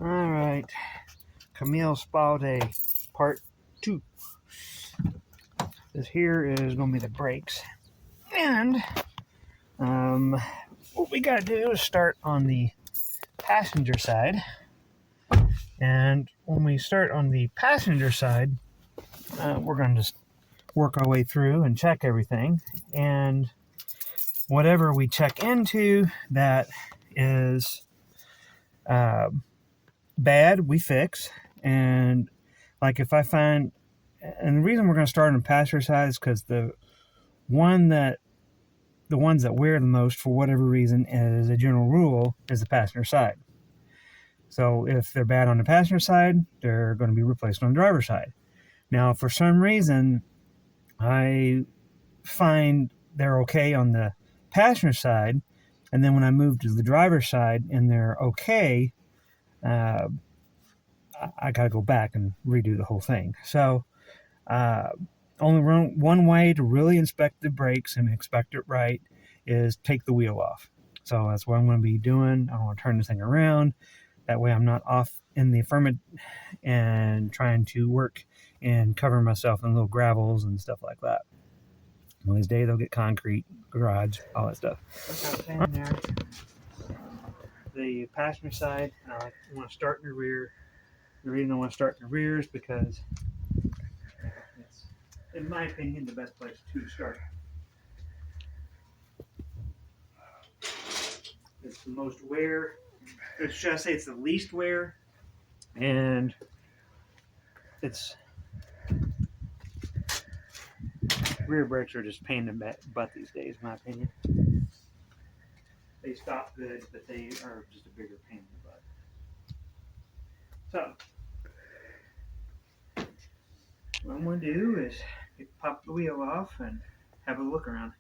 Alright, Camille Spa Day Part 2. This here is going to be the brakes. And what we got to do is start on the passenger side. And when we start on the passenger side, we're going to just work our way through and check everything. And whatever we check into that is bad, we fix. And like if I find, and the reason we're going to start on the passenger side is because the ones that wear the most for whatever reason, as a general rule, is the passenger side. So if they're bad on the passenger side, they're going to be replaced on the driver's side. Now, for some reason, I find they're okay on the passenger side, and then when I move to the driver's side and they're okay, I got to go back and redo the whole thing. So only one way to really inspect the brakes and inspect it right is take the wheel off. So that's what I'm going to be doing. I want to turn this thing around. That way I'm not off in the affirmative and trying to work and cover myself in little gravels and stuff like that. One of these days I'll get concrete, garage, all that stuff. Like I was saying there, the passenger side, I want to start in the rear. The reason I want to start in the rear is because it's, in my opinion, the best place to start. It's the most wear, or should I say it's the least wear, and it's rear brakes are just pain in the butt these days, in my opinion. They stop good, but they are just a bigger pain in the butt. So, what I'm going to do is pop the wheel off and have a look around.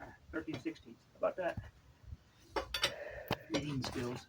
Ah, 13/16. How about that? Reading skills.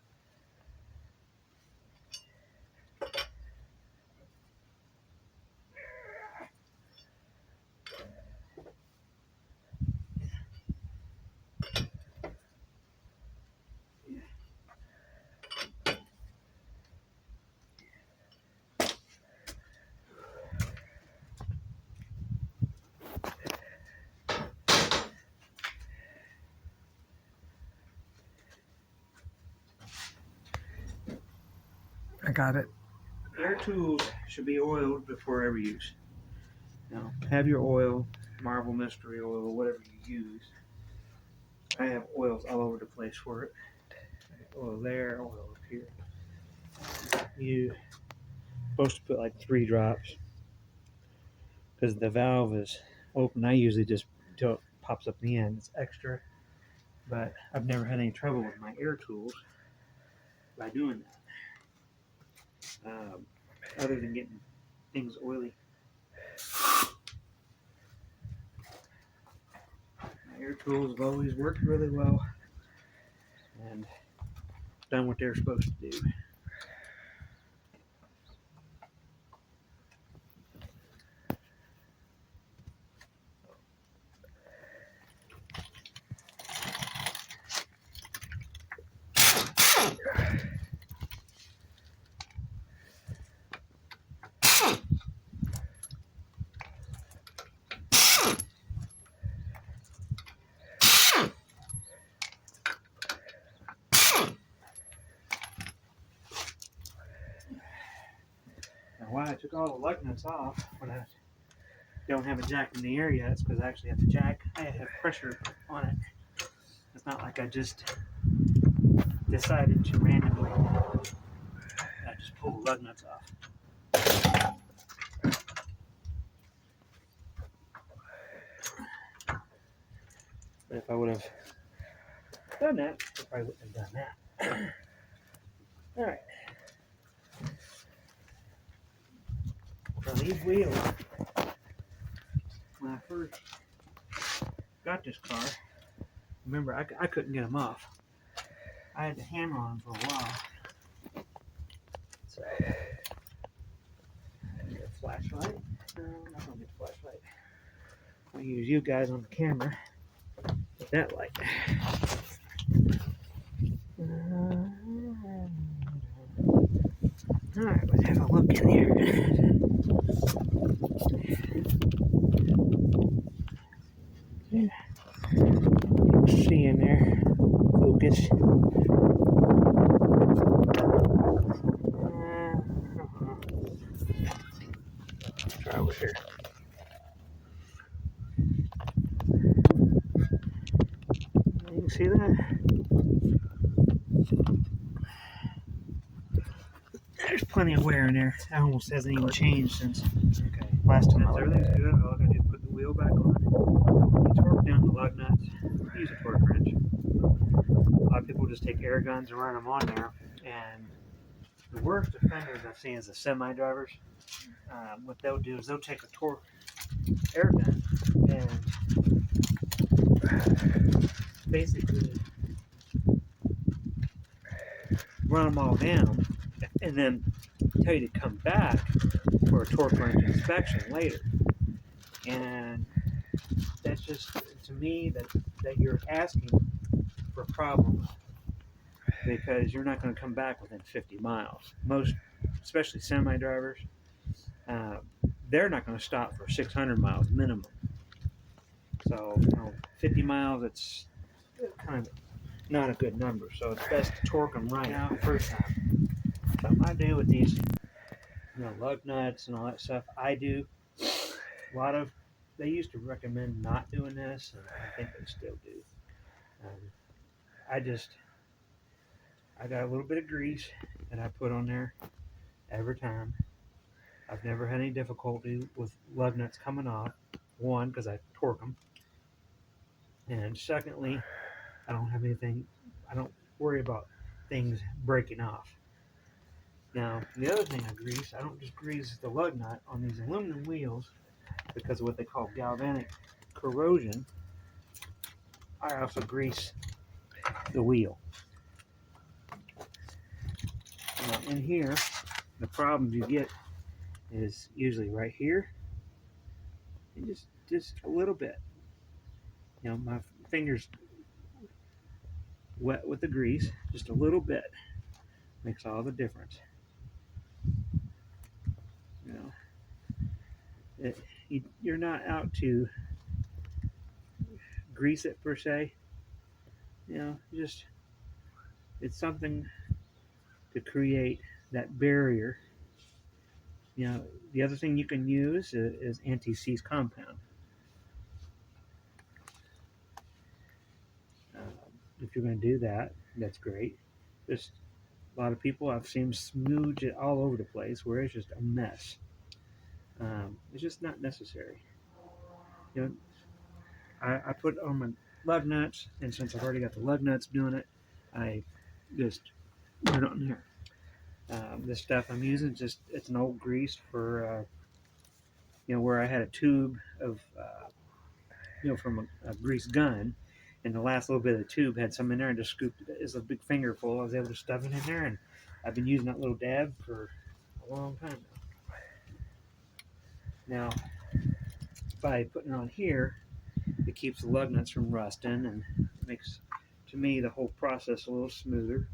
I got it. Air tools should be oiled before every use. Now, have your oil, Marvel Mystery Oil, whatever you use. I have oils all over the place for it. Oil there, oil up here. You're supposed to put like 3 drops because the valve is open. I usually just until it pops up in the end. It's extra, but I've never had any trouble with my air tools by doing that. Other than getting things oily. My air tools have always worked really well and done what they're supposed to do. Now, why I took all the lug nuts off when I don't have a jack in the air yet, it's because I actually have the jack. I have pressure on it. It's not like I just decided to randomly just pull the lug nuts off. But if I would have done that, I probably wouldn't have done that. All right. So these wheels, when I first got this car, remember I couldn't get them off. I had to hammer on them for a while. So, get a flashlight. No, I'm not gonna get a flashlight. I'll use you guys on the camera with that light. Alright, let's have a look in here. See in there. Focus. Try over here. You can see that? There's plenty of wear in there. That almost hasn't even changed since last time. Everything's good. All I gotta do is put the wheel back on. You torque down the lug nuts. Use a torque wrench. A lot of people just take air guns and run them on there. And the worst offenders I've seen is the semi drivers. What they'll do is they'll take a torque air gun and basically run them all down, and then tell you to come back for a torque wrench inspection later. And that's just, to me, that you're asking for problems, because you're not going to come back within 50 miles. Most, especially semi-drivers, they're not going to stop for 600 miles minimum. So, 50 miles, it's kind of not a good number. So it's best to torque them right now first time. Something I do with these, lug nuts and all that stuff, I do. A lot of, they used to recommend not doing this, and I think they still do. I got a little bit of grease that I put on there every time. I've never had any difficulty with lug nuts coming off. One, because I torque them. And secondly, I don't worry about things breaking off. Now, the other thing I grease, I don't just grease the lug nut on these aluminum wheels because of what they call galvanic corrosion. I also grease the wheel. Now, in here, the problems you get is usually right here, and just a little bit. My fingers wet with the grease, just a little bit makes all the difference. You're not out to grease it per se. Just, it's something to create that barrier. The other thing you can use is anti-seize compound. If you're going to do that, that's great. Just a lot of people I've seen smooge it all over the place where it's just a mess. It's just not necessary. I put on my lug nuts, and since I've already got the lug nuts doing it, I just put it on there. This stuff I'm using, it's an old grease for, where I had a tube of, from a grease gun, and the last little bit of the tube had some in there, and just scooped it. It's a big finger full. I was able to stuff it in there, and I've been using that little dab for a long time now. Now, by putting it on here, it keeps the lug nuts from rusting, and makes, to me, the whole process a little smoother.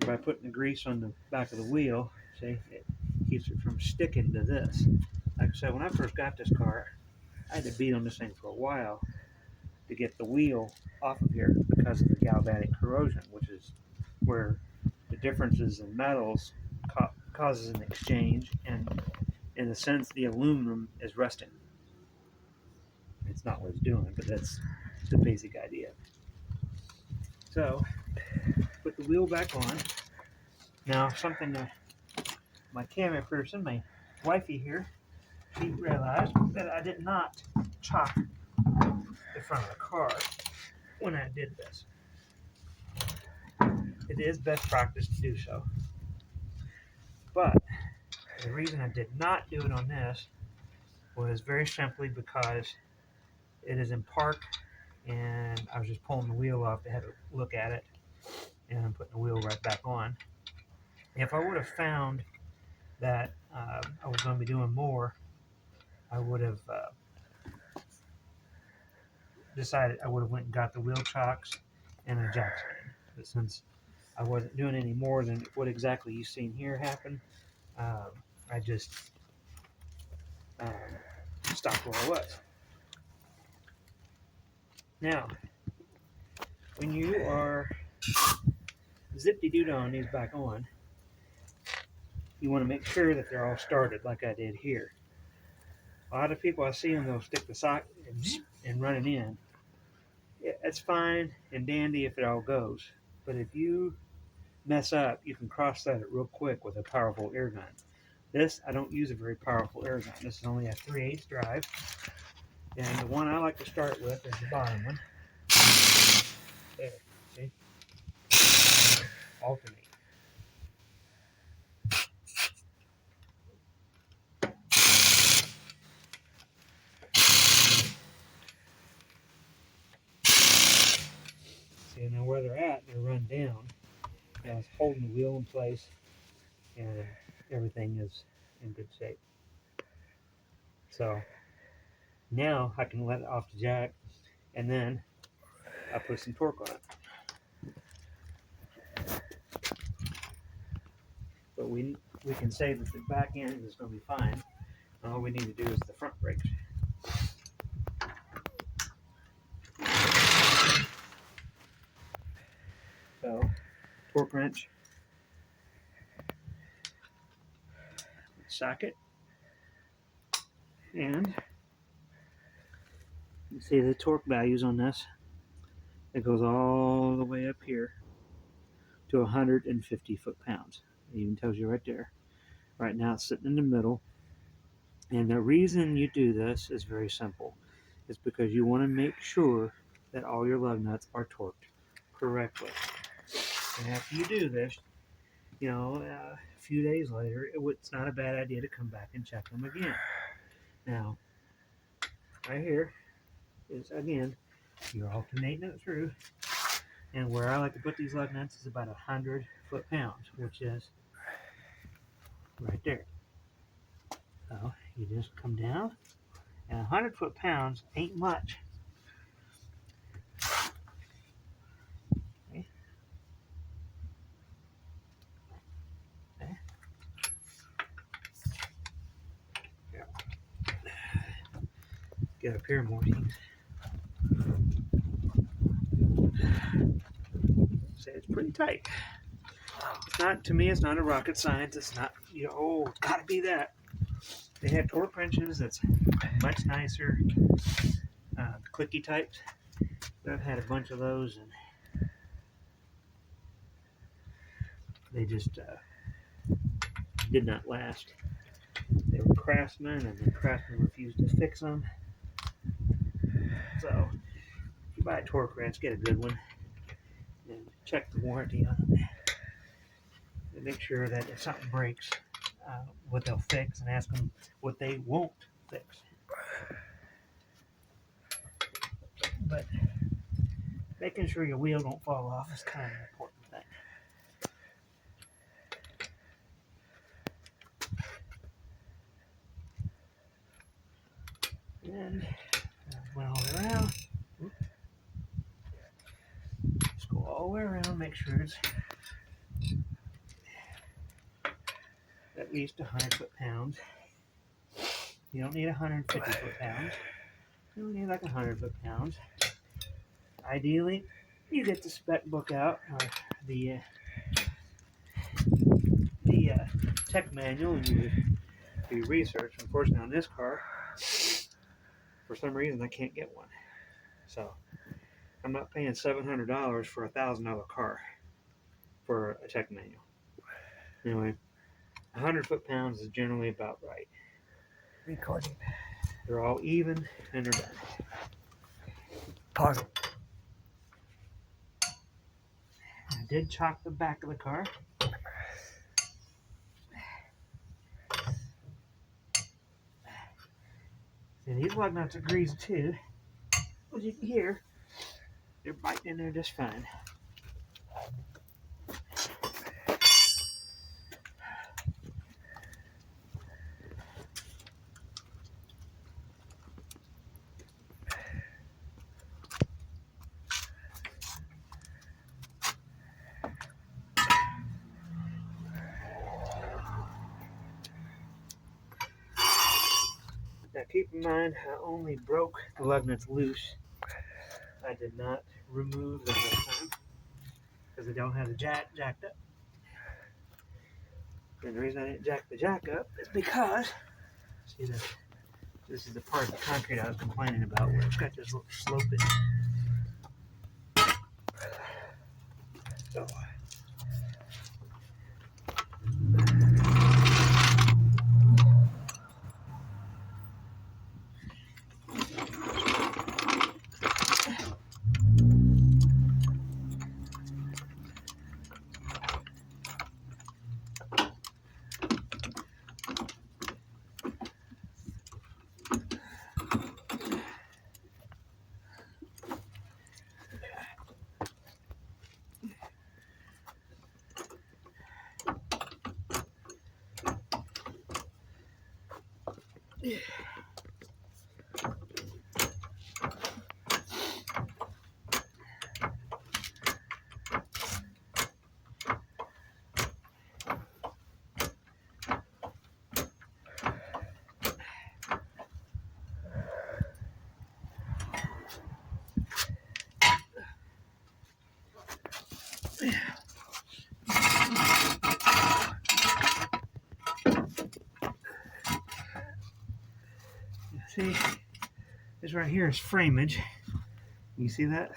By putting the grease on the back of the wheel, see, it keeps it from sticking to this. Like I said, when I first got this car, I had to beat on this thing for a while to get the wheel off of here because of the galvanic corrosion, which is where the differences in metals causes an exchange, and in a sense the aluminum is rusting. it's not what it's doing, but that's the basic idea. So, put the wheel back on. Now, something that my camera person, my wifey here, she realized that I did not chock the front of the car when I did this. It is best practice to do so. But the reason I did not do it on this was very simply because it is in park and I was just pulling the wheel off to have a look at it and I'm putting the wheel right back on. If I would have found that I was going to be doing more, I would have decided I would have went and got the wheel chocks and a jack stand. But since I wasn't doing any more than what exactly you've seen here happen, I just stopped where I was. Now, when you are zip-de-doo-dah these back on, you want to make sure that they're all started like I did here. A lot of people I see them, they'll stick the sock and run it in. It's fine and dandy if it all goes, but if you mess up, you can cross-thread it real quick with a powerful air gun. This, I don't use a very powerful air gun. This is only a 3/8 drive, and the one I like to start with is the bottom one. There, see? Alternate. See, now where they're at, they're run down. Now it's holding the wheel in place, and everything is in good shape. So now I can let it off the jack, and then I put some torque on it. But we can say that the back end is going to be fine. All we need to do is the front brakes. So, torque wrench, socket, and you see the torque values on this. It goes all the way up here to 150 foot-pounds. It even tells you right there. Right now it's sitting in the middle. And the reason you do this is very simple. It's because you want to make sure that all your lug nuts are torqued correctly. And after you do this, you know, a few days later, it's not a bad idea to come back and check them again. Now, right here is, again, you're alternating it through. And where I like to put these lug nuts is about 100 foot-pounds, which is right there. So you just come down, and 100 foot-pounds ain't much. Okay. Okay. Yeah. Get up here more things. Say it's pretty tight. It's not, to me, it's not a rocket science. It's not, you know, oh, it's got to be that. They have torque wrenches that's much nicer, clicky types. I've had a bunch of those, and they just did not last. They were Craftsman, and the Craftsman refused to fix them. So, if you buy a torque wrench, get a good one, and check the warranty on it. And make sure that if something breaks, what they'll fix, and ask them what they won't fix. But making sure your wheel don't fall off is kind of an important thing. And went all the way around. Just go all the way around, make sure it's at least 100 foot-pounds. You don't need 150 foot-pounds. You only need like 100 foot-pounds. Ideally, you get the spec book out, or the tech manual, and you do research. Unfortunately, on this car, for some reason I can't get one. So I'm not paying $700 for a $1,000 car for a tech manual. Anyway, 100 foot-pounds is generally about right. Recording. They're all even and they're done. Pause. I did chalk the back of the car. See, these lug nuts are greased too. As you can hear, they're biting in there just fine. Now keep in mind, I only broke the lug nuts loose. I did not remove them this time because I don't have the jacked up. And the reason I didn't jack the jack up is because, see, this is the part of the concrete I was complaining about where it's got this little slope in it. So, see, this right here is frameage. You see that?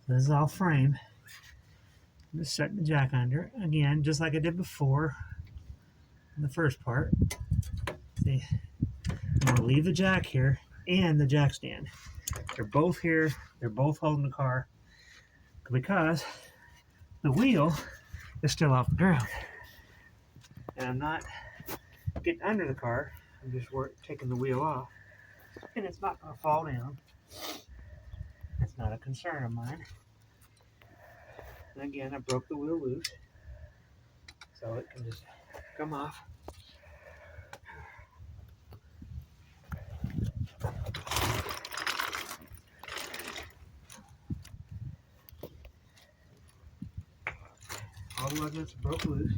This is all frame. I'm just setting the jack under. Again, just like I did before in the first part. See, I'm going to leave the jack here and the jack stand. They're both here. They're both holding the car because the wheel is still off the ground. And I'm not getting under the car. I'm just taking the wheel off. And it's not going to fall down. It's not a concern of mine. And again, I broke the wheel loose. So it can just come off. All the lug nuts are broke loose.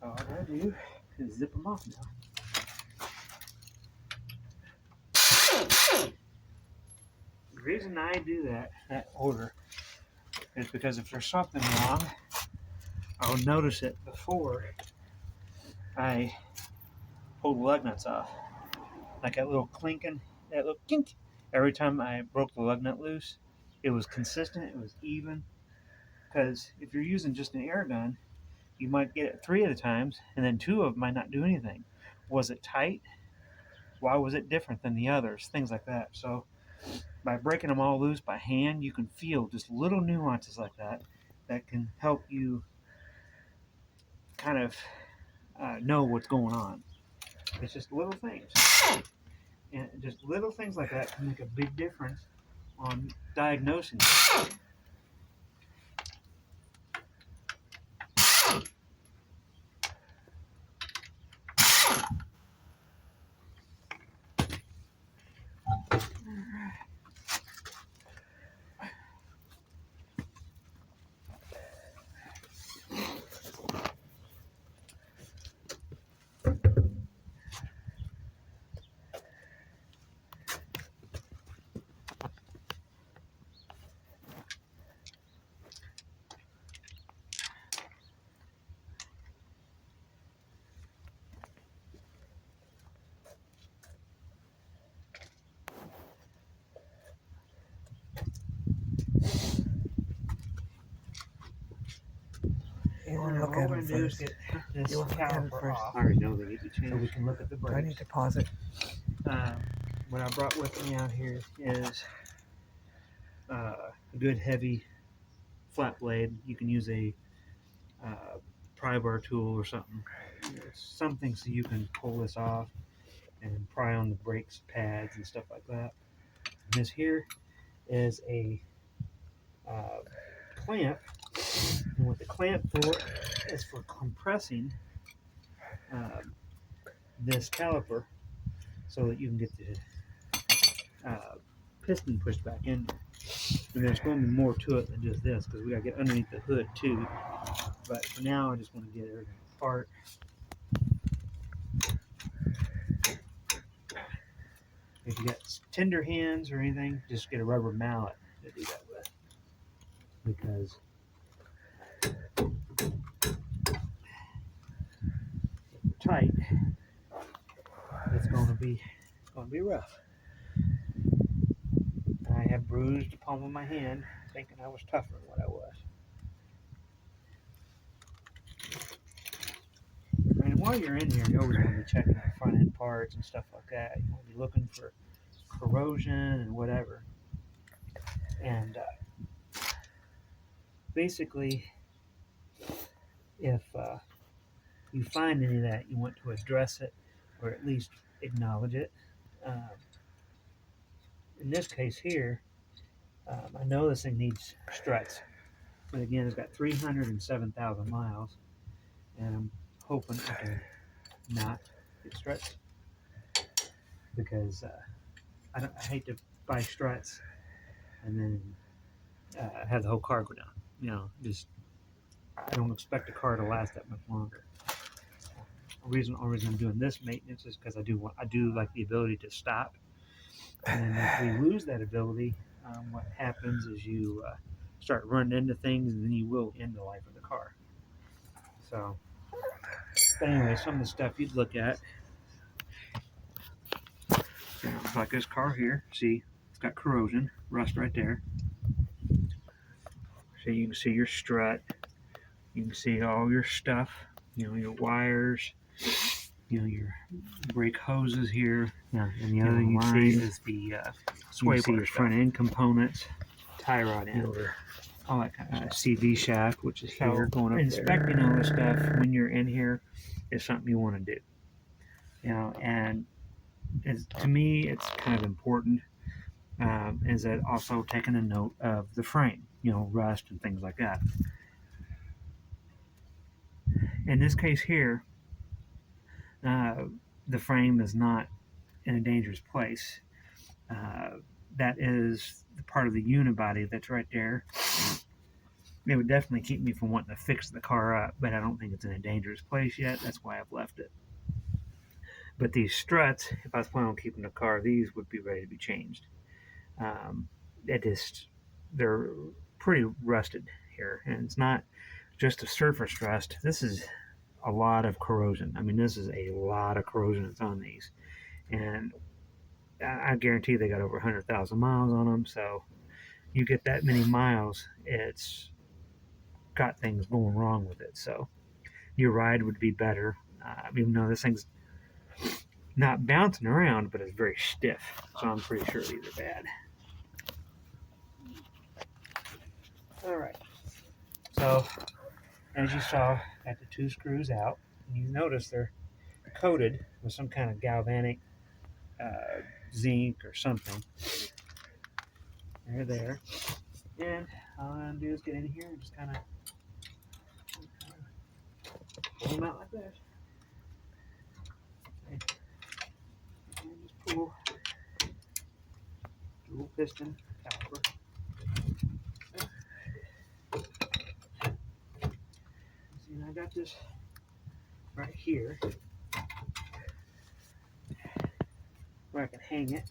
So all I gotta do is zip them off now. The reason I do that order, is because if there's something wrong, I'll notice it before I pull the lug nuts off. Like that little clinking, that little kink. Every time I broke the lug nut loose, it was consistent, it was even. Because if you're using just an air gun, you might get it 3 at a time, and then 2 of them might not do anything. Was it tight? Why was it different than the others? Things like that. So by breaking them all loose by hand, you can feel just little nuances like that can help you kind of know what's going on. It's just little things. And just little things like that can make a big difference on diagnosing it. want to look at them first? Get this You want to look at it caliper first? off I already know they need to so we change. can look at the Do I need brakes. to pause it? What I brought with me out here is a good heavy flat blade. You can use a pry bar tool or something. Something so you can pull this off and pry on the brakes pads and stuff like that. And this here is a clamp, and what the clamp for is for compressing this caliper so that you can get the piston pushed back in there. And there's going to be more to it than just this because we got to get underneath the hood too. But for now, I just want to get everything apart. If you got tender hands or anything, just get a rubber mallet to do that with. Because if you're tight, it's going to be rough. I have bruised the palm of my hand, thinking I was tougher than what I was. And while you're in here, you always want to be checking the front end parts and stuff like that. You want to be looking for corrosion and whatever. And basically, if you find any of that, you want to address it or at least acknowledge it. In this case here, I know this thing needs struts, but again, it's got 307,000 miles, and I'm hoping I can not get struts because I hate to buy struts and then have the whole car go down. You know, just I don't expect the car to last that much longer. The only reason I'm doing this maintenance is because I do like the ability to stop. And if we lose that ability, what happens is you start running into things, and then you will end the life of the car. So, but anyway, some of the stuff you'd look at, like this car here. See, it's got corrosion, rust right there. So you can see your strut. You can see all your stuff. You know, your wires. You know, your brake hoses here. Yeah, and the other thing you see is the sway bar front end components, tie rod end, all that kind of stuff. CV shaft, which is here going up inspecting there. All this stuff when you're in here is something you want to do. You know, and to me, it's kind of important. Is that also taking a note of the frame, you know, rust and things like that. In this case here, the frame is not in a dangerous place. That is the part of the unibody that's right there. It would definitely keep me from wanting to fix the car up, but I don't think it's in a dangerous place yet. That's why I've left it. But these struts, if I was planning on keeping the car, these would be ready to be changed. They're pretty rusted here, and it's not just a surface rust. This is a lot of corrosion. I mean, this is a lot of corrosion that's on these, and I guarantee they got over 100,000 miles on them. So you get that many miles, it's got things going wrong with it. So your ride would be better, even though this thing's not bouncing around, but it's very stiff. So I'm pretty sure these are bad. All right. So as you saw, got the two screws out. And you notice they're coated with some kind of galvanic zinc or something. They're there. And all I'm going to do is get in here and just kind of pull them out like this. Okay. And just pull dual piston caliper. See, and I got this right here where I can hang it.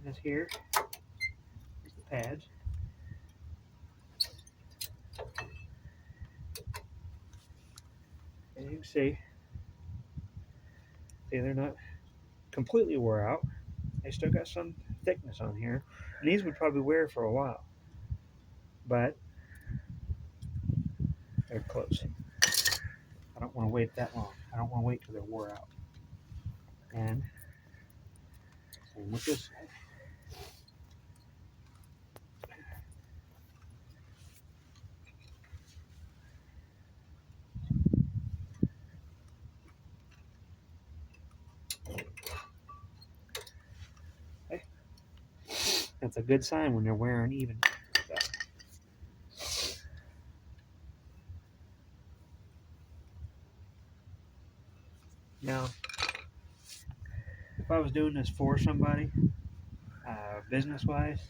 This here is the pads. As you can see, they're not completely wore out. They still got some thickness on here. And these would probably wear for a while. But They're close. I don't want to wait that long. I don't want to wait till they're wore out. And same with this side. Okay. That's a good sign when they're wearing even. Now, if I was doing this for somebody, business-wise,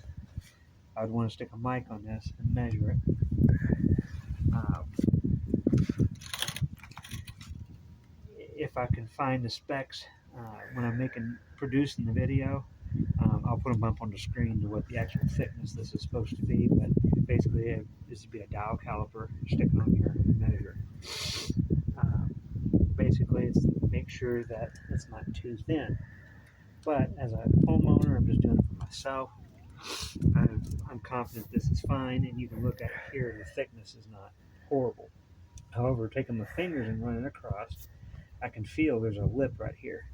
I would want to stick a mic on this and measure it. If I can find the specs when I'm producing the video, I'll put them up on the screen to what the actual thickness this is supposed to be. But basically, this would be a dial caliper. Stick it on here and measure. Basically, it's to make sure that it's not too thin. But as a homeowner, I'm just doing it for myself. I'm confident this is fine, and you can look at it here, and the thickness is not horrible. However, taking my fingers and running across, I can feel there's a lip right here.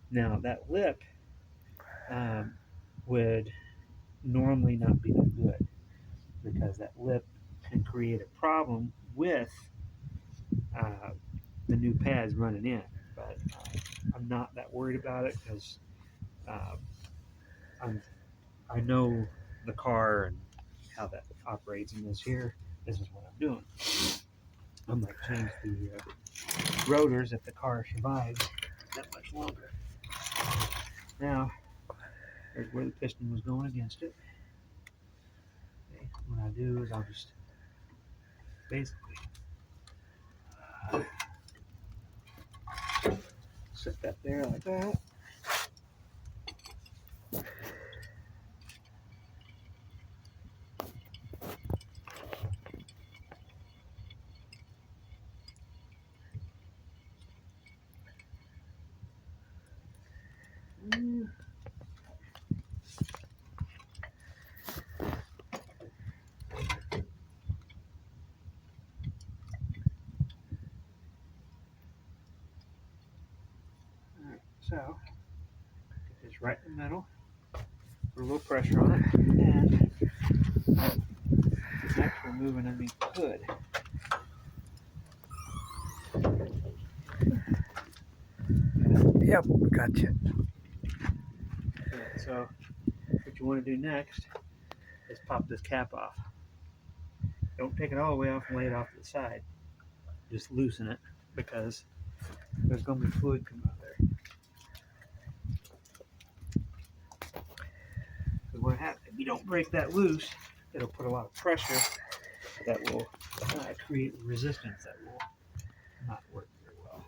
Now, that lip would normally not be that good because that lip can create a problem with the new pads running in. But I'm not that worried about it because I know the car and how that operates in this here. This is what I'm doing. I might change the rotors if the car survives that much longer. Now, there's where the piston was going against it. Okay, what I do is I'll just basically set that there like that. Alright, so get this right in the middle. Put a little pressure on it, and next we're moving underneath the hood. Yep, gotcha. Okay, so what you want to do next is pop this cap off. Don't take it all the way off and lay it off to the side. Just loosen it because there's going to be fluid coming out there. Because what happens, if you don't break that loose, it'll put a lot of pressure that will create resistance that will not work very well.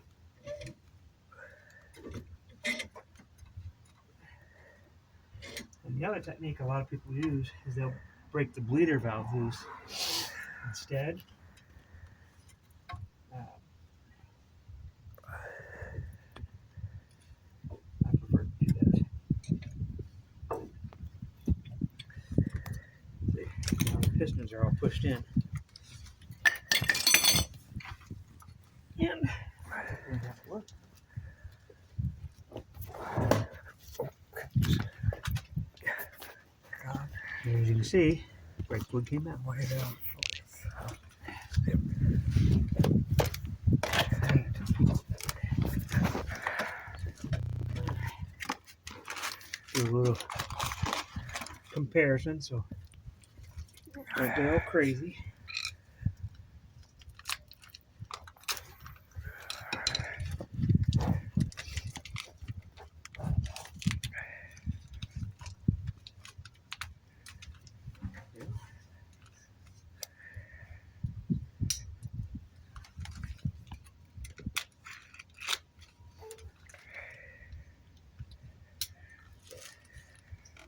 And the other technique a lot of people use is they'll break the bleeder valve loose instead. I prefer to do that. See, now the pistons are all pushed in. And that work. And as you can see, brake fluid came out. Way down. Do a little comparison, so don't get all crazy.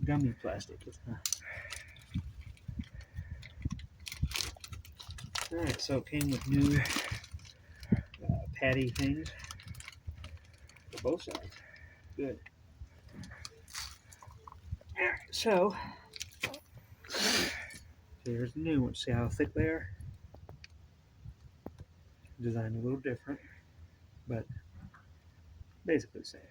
Gummy plastic. Alright, so it came with new patty things for both sides. Good. Alright, so here's the new ones. See how thick they are? designed a little different, but basically the same.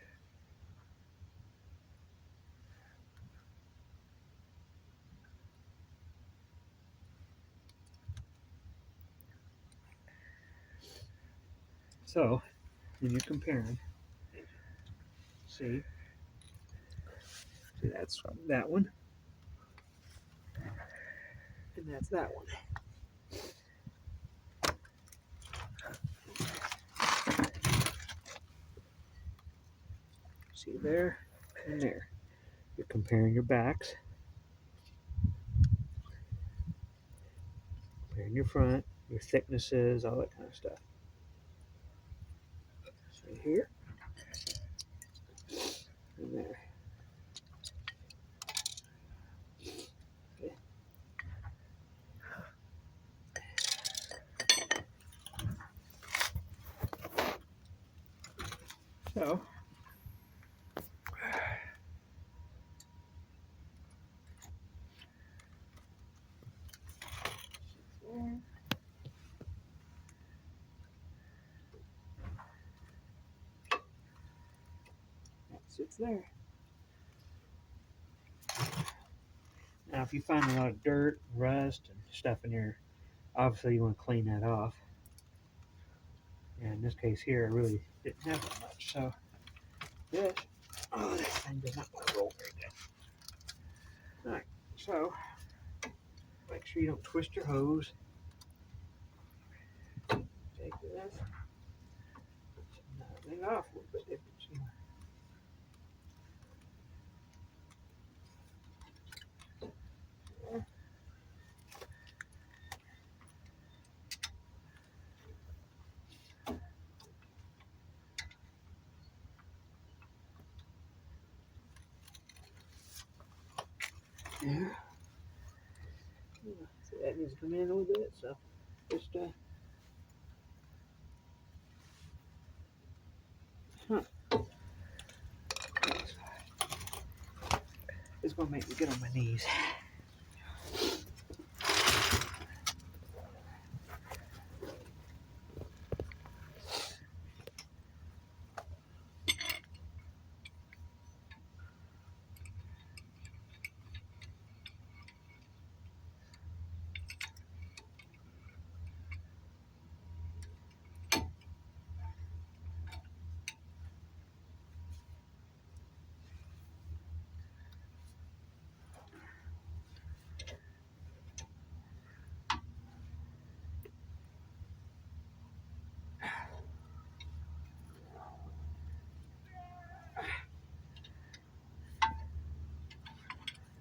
So, when you're comparing, see that's that one, and that's that one. See there and there. You're comparing your backs, comparing your front, your thicknesses, all that kind of stuff. So here and there. Okay. So that sits there. Now, if you find a lot of dirt, rust, and stuff in here, obviously you want to clean that off. And in this case here, I really didn't have that much. So this, oh, this thing does not want to roll very good. All right, so make sure you don't twist your hose. Take this, knock it off a little bit if you yeah. So that needs to come in a little bit. So just it's gonna make me get on my knees.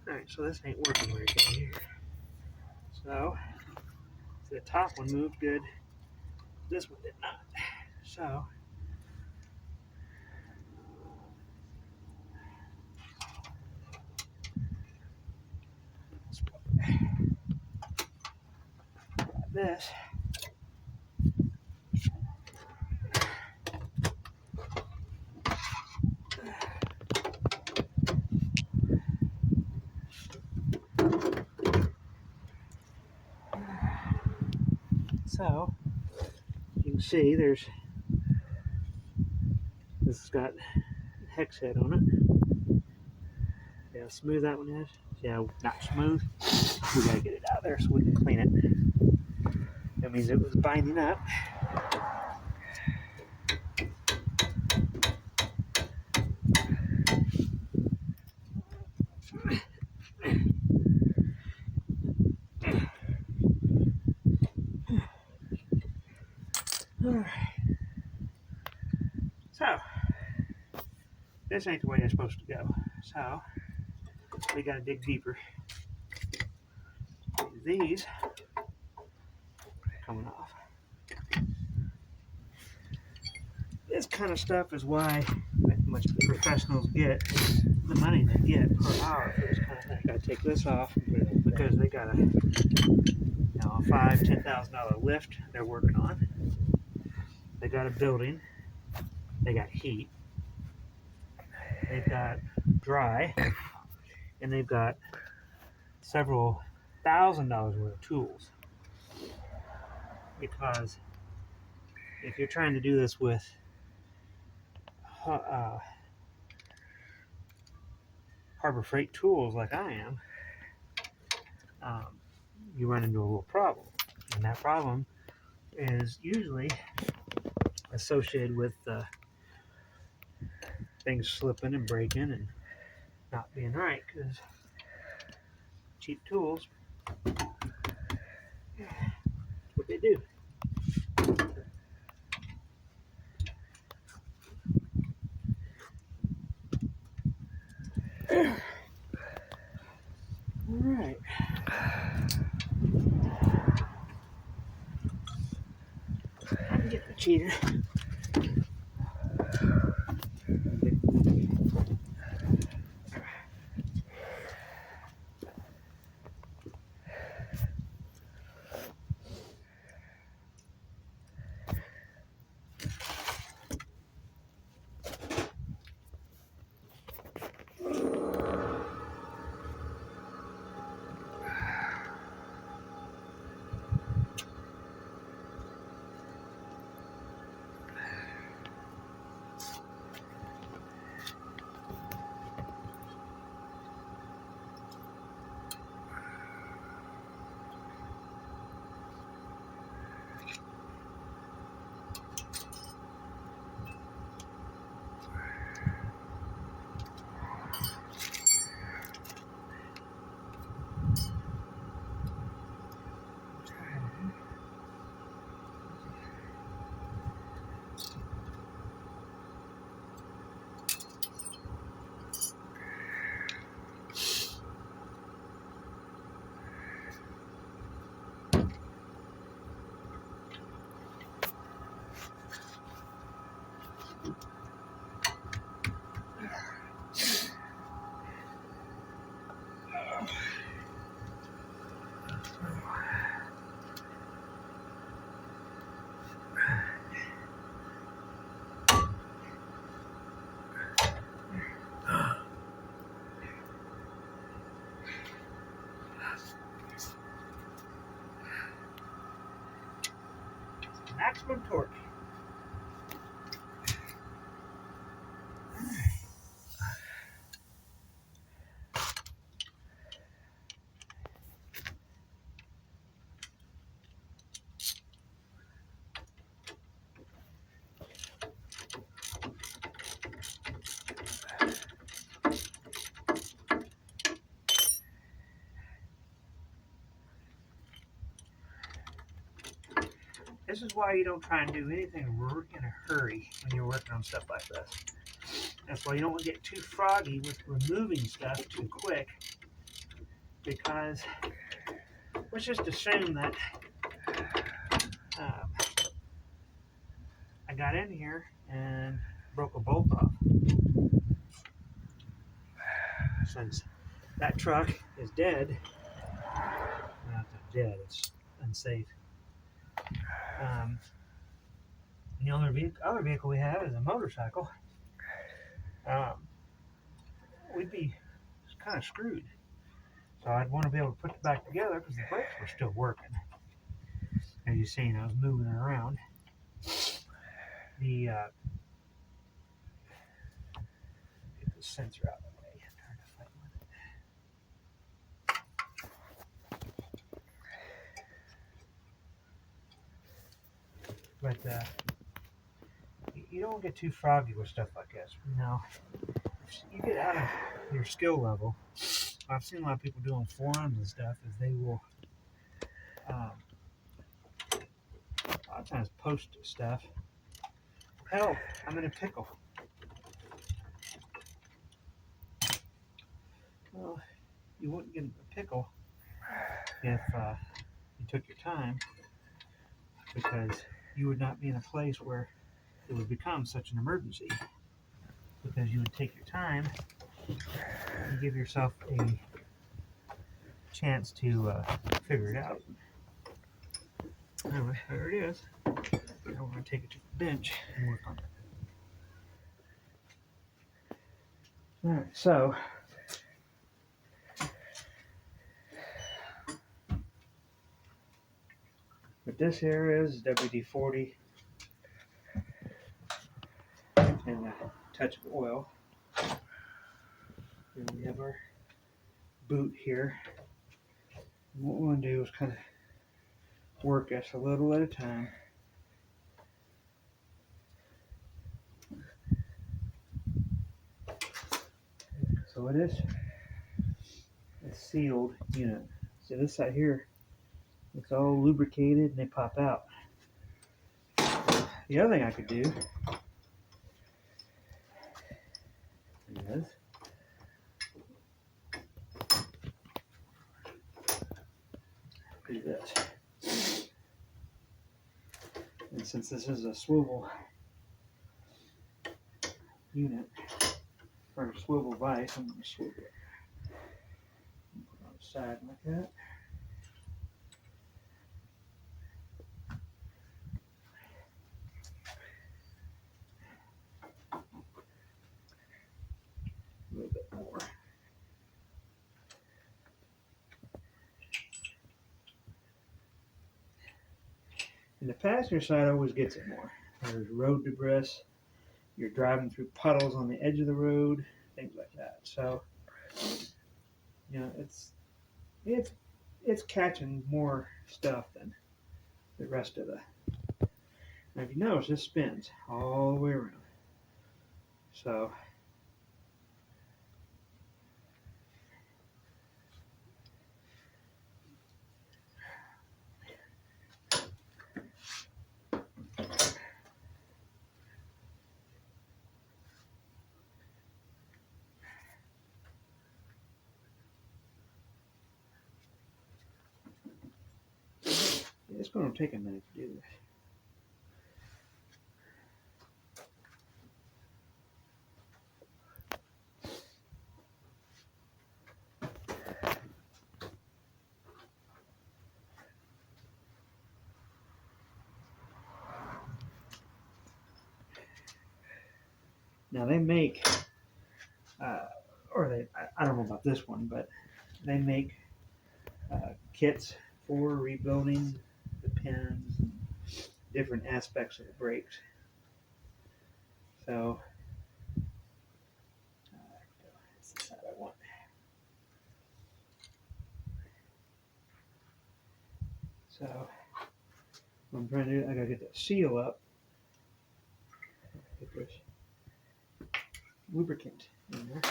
Alright, so this ain't working very good here. So the top one moved good. This one did not. So this. So you can see there's this has got hex head on it. See how smooth that one is? See how not smooth? We gotta get it out of there so we can clean it. That means it was binding up. Alright. So this ain't the way it's supposed to go. So we gotta dig deeper. These coming off. This kind of stuff is why much professionals get the money they get per hour for this kind of thing. Gotta take this off because they got a $5,000-$10,000 lift they're working on. They got a building. They got heat. They've got dry, and they've got several $1,000s worth of tools because if you're trying to do this with Harbor Freight tools like I am, you run into a little problem. And that problem is usually associated with things slipping and breaking and not being right, because cheap tools, that's what they do. All right. I'm getting the cheater. Maximum torque. This is why you don't try and do anything in a hurry when you're working on stuff like this. That's why you don't want to get too froggy with removing stuff too quick, because let's just assume that I got in here and broke a bolt off. Since that truck is dead, well, it's not dead, it's unsafe. The other vehicle we have is a motorcycle. We'd be kind of screwed. So I'd want to be able to put it back together because the brakes were still working. As you seen, I was moving it around. Get the sensor out of the way. I'm trying to fight with it. But you don't get too froggy with stuff like this. If you get out of your skill level, I've seen a lot of people doing forums and stuff, is they will a lot of times post stuff. Hell, I'm in a pickle. Well, you wouldn't get a pickle if you took your time, because you would not be in a place where it would become such an emergency, because you would take your time and give yourself a chance to figure it out. Anyway, there it is. Now we're going to take it to the bench and work on it. Alright, so what this here is WD-40 touch of oil. And we have our boot here. And what we want to do is kind of work this a little at a time. So it is a sealed unit. So this side here, it's all lubricated and they pop out. The other thing I could do is do this. And since this is a swivel unit, or a swivel vise, I'm going to swivel it. Put it on the side like that. A little bit more. And the passenger side always gets it more. There's road debris. You're driving through puddles on the edge of the road, things like that. So, you know, it's catching more stuff than the rest of the. Now, if you notice, this spins all the way around. So, it's going to take a minute to do this. Now they make, I don't know about this one, but they make kits for rebuilding the pins and different aspects of the brakes. So, that's the side I want. So, what I'm trying to do, I gotta get that seal up. Get this lubricant in there.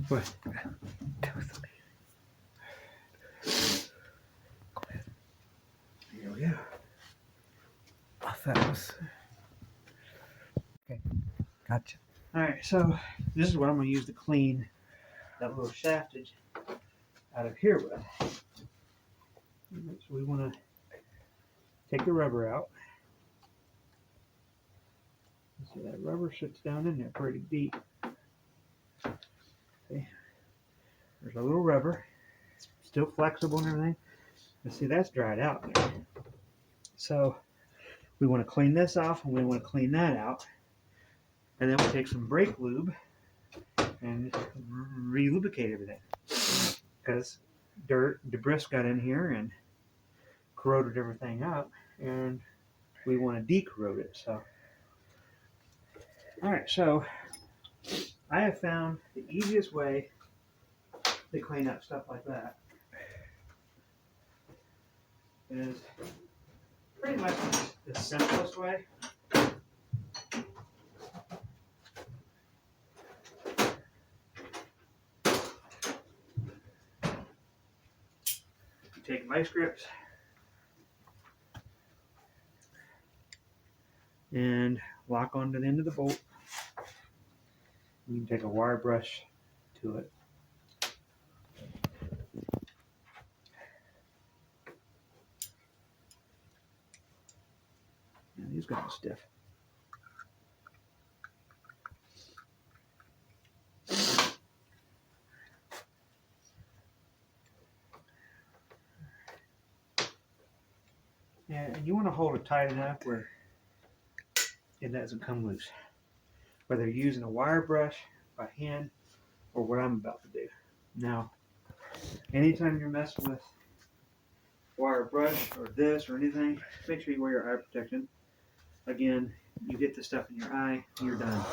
What? Here we go. I thought it was. Okay, gotcha. Alright, so this is what I'm going to use to clean that little shaftage out of here with. So we want to take the rubber out. So that rubber sits down in there pretty deep. See, there's a little rubber. It's still flexible and everything. But see, that's dried out there. So we want to clean this off and we want to clean that out. And then we'll take some brake lube and re-lubricate everything. Because dirt, debris got in here and corroded everything up. And we want to de-corrode it. So, alright, so I have found the easiest way to clean up stuff like that is pretty much the simplest way. You take vice grips and lock onto the end of the bolt. You can take a wire brush to it. Yeah, these guys are stiff. Yeah, and you want to hold it tight enough where it doesn't come loose. Whether you're using a wire brush by hand or what I'm about to do. Now, anytime you're messing with wire brush or this or anything, make sure you wear your eye protection. Again, you get the stuff in your eye, you're done.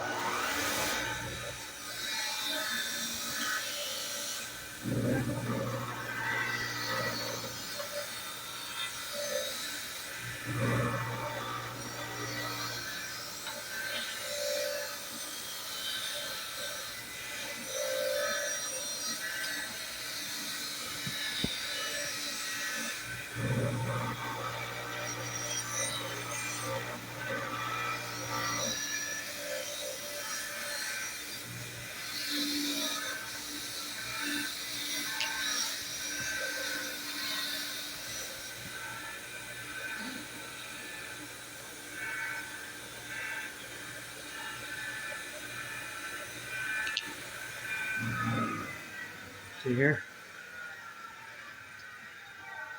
See here?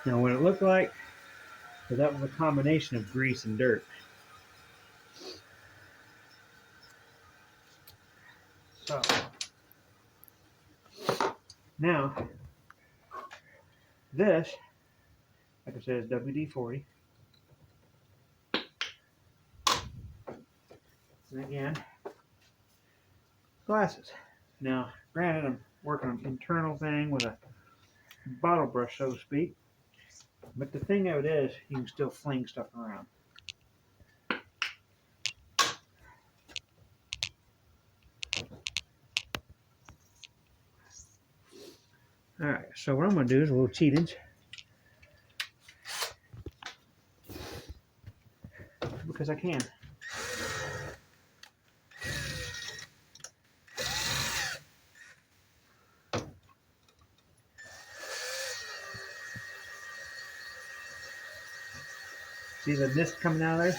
Now what it looked like, that was a combination of grease and dirt. So, now, this, like I said, is WD-40. And again, glasses. Now, granted, I'm working on an internal thing with a bottle brush, so to speak. But the thing of it is, you can still fling stuff around. Alright, so what I'm going to do is a little cheating. Because I can. See the mist coming out of there?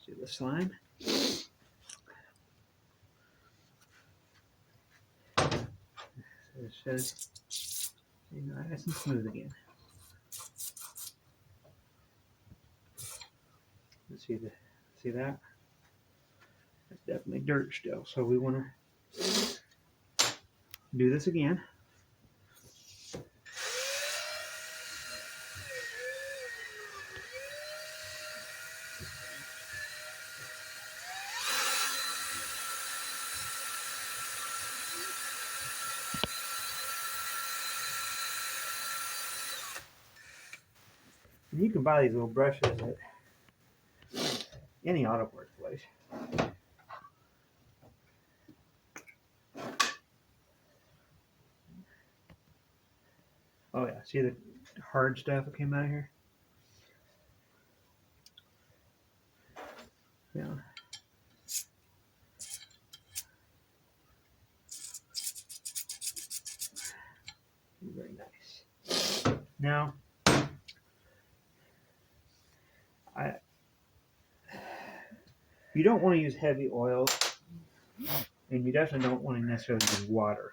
See the slime? So it says, nice and smooth again. Let's see that? That's definitely dirt still. So we want to do this again. And you can buy these little brushes at any auto parts place. Oh yeah, see the hard stuff that came out of here? Yeah. Very nice. Now, you don't want to use heavy oils, and you definitely don't want to necessarily use water.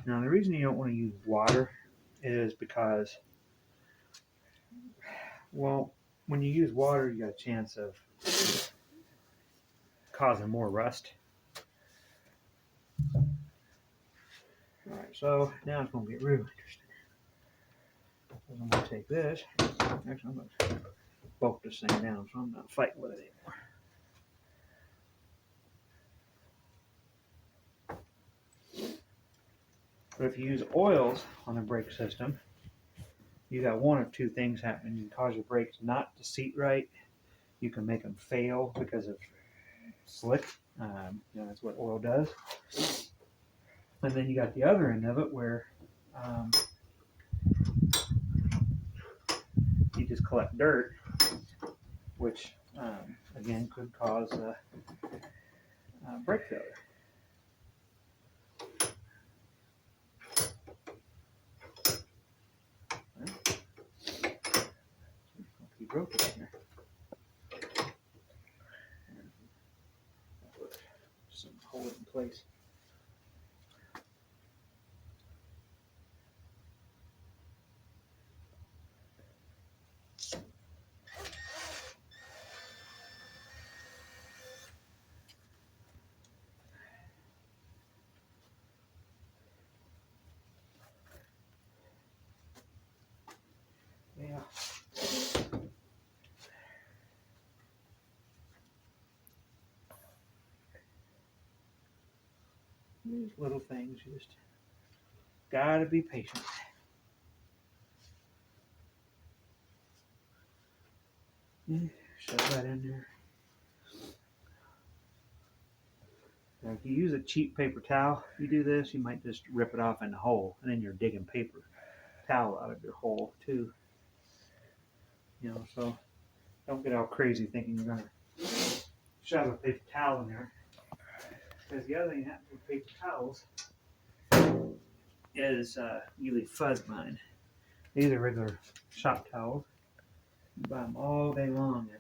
Now, the reason you don't want to use water is because, well, when you use water, you got a chance of causing more rust. Alright, so now it's going to get real interesting. I'm going to take this. Actually, I'm going to bulk this thing down so I'm not fighting with it anymore. But if you use oils on the brake system, you got one of two things happening. You can cause your brakes not to seat right. You can make them fail because of slick. That's what oil does. And then you got the other end of it where you just collect dirt, which again could cause brake failure. broke it in there. Some hold it in place. Yeah. These little things, you just gotta be patient. Yeah, shove that in there. Now, if you use a cheap paper towel, you do this, you might just rip it off in the hole, and then you're digging paper towel out of your hole too. You know, so don't get all crazy thinking you're gonna shove a paper towel in there. Because the other thing that happens with paper towels is you leave fuzz behind. These are regular shop towels. You buy them all day long at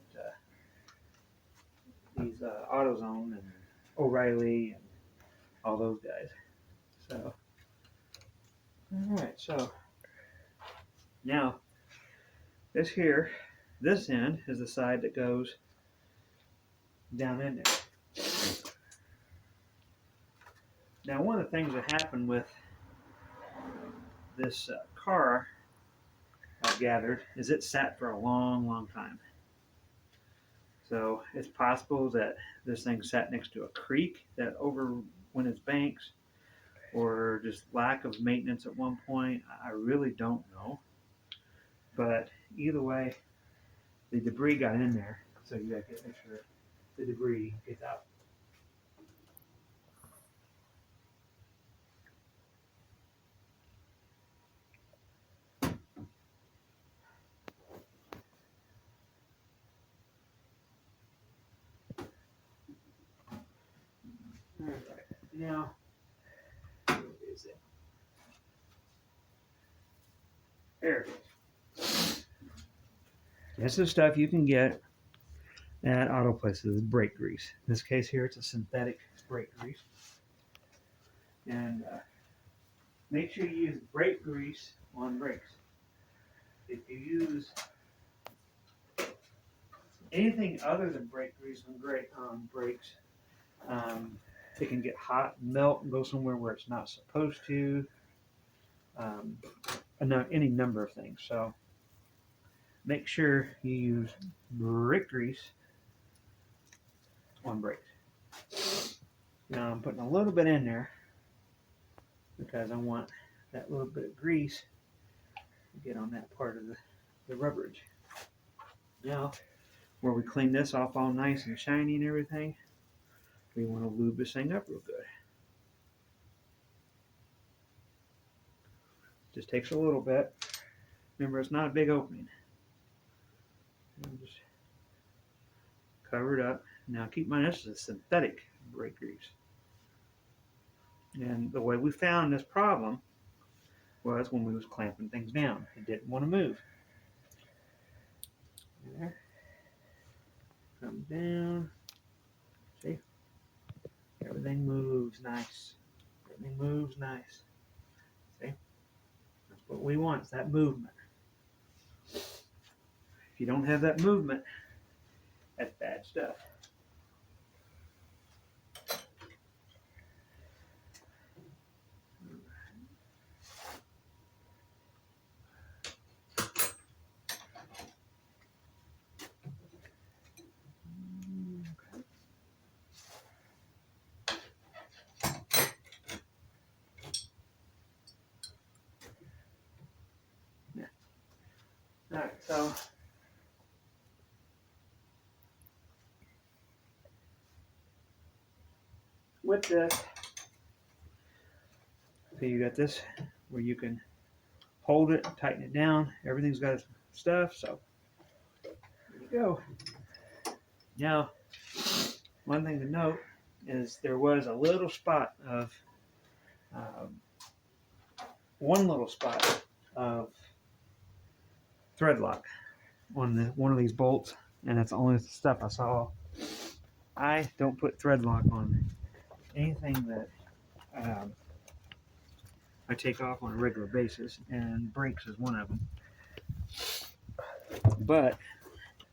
these AutoZone and O'Reilly and all those guys. So, all right. So now this here, this end is the side that goes down in there. Now, one of the things that happened with this car, I've gathered, is it sat for a long, long time. So it's possible that this thing sat next to a creek that overwent its banks, or just lack of maintenance at one point. I really don't know. But either way, the debris got in there, so you gotta make sure the debris gets out. All right, now, where is it? There it is. This is stuff you can get at auto places, brake grease. In this case here, it's a synthetic brake grease. And make sure you use brake grease on brakes. If you use anything other than brake grease on brakes, it can get hot, melt, and go somewhere where it's not supposed to. Any number of things. So make sure you use brake grease on brakes. Now I'm putting a little bit in there because I want that little bit of grease to get on that part of the rubberage. Now, where we clean this off all nice and shiny and everything, we want to lube this thing up real good. Just takes a little bit. Remember, it's not a big opening. And just cover it up. Now keep in mind, this is a synthetic brake grease. And the way we found this problem was when we was clamping things down. It didn't want to move. There. Come down. See? Everything moves nice. Everything moves nice. See? That's what we want, is that movement. If you don't have that movement, that's bad stuff. All right, so with this, so you got this where you can hold it, tighten it down. Everything's got its stuff, so there you go. Now, one thing to note is there was a little spot of, one little spot of thread lock. on one of these bolts, and that's the only stuff I saw. I don't put thread lock on anything that I take off on a regular basis, and brakes is one of them. But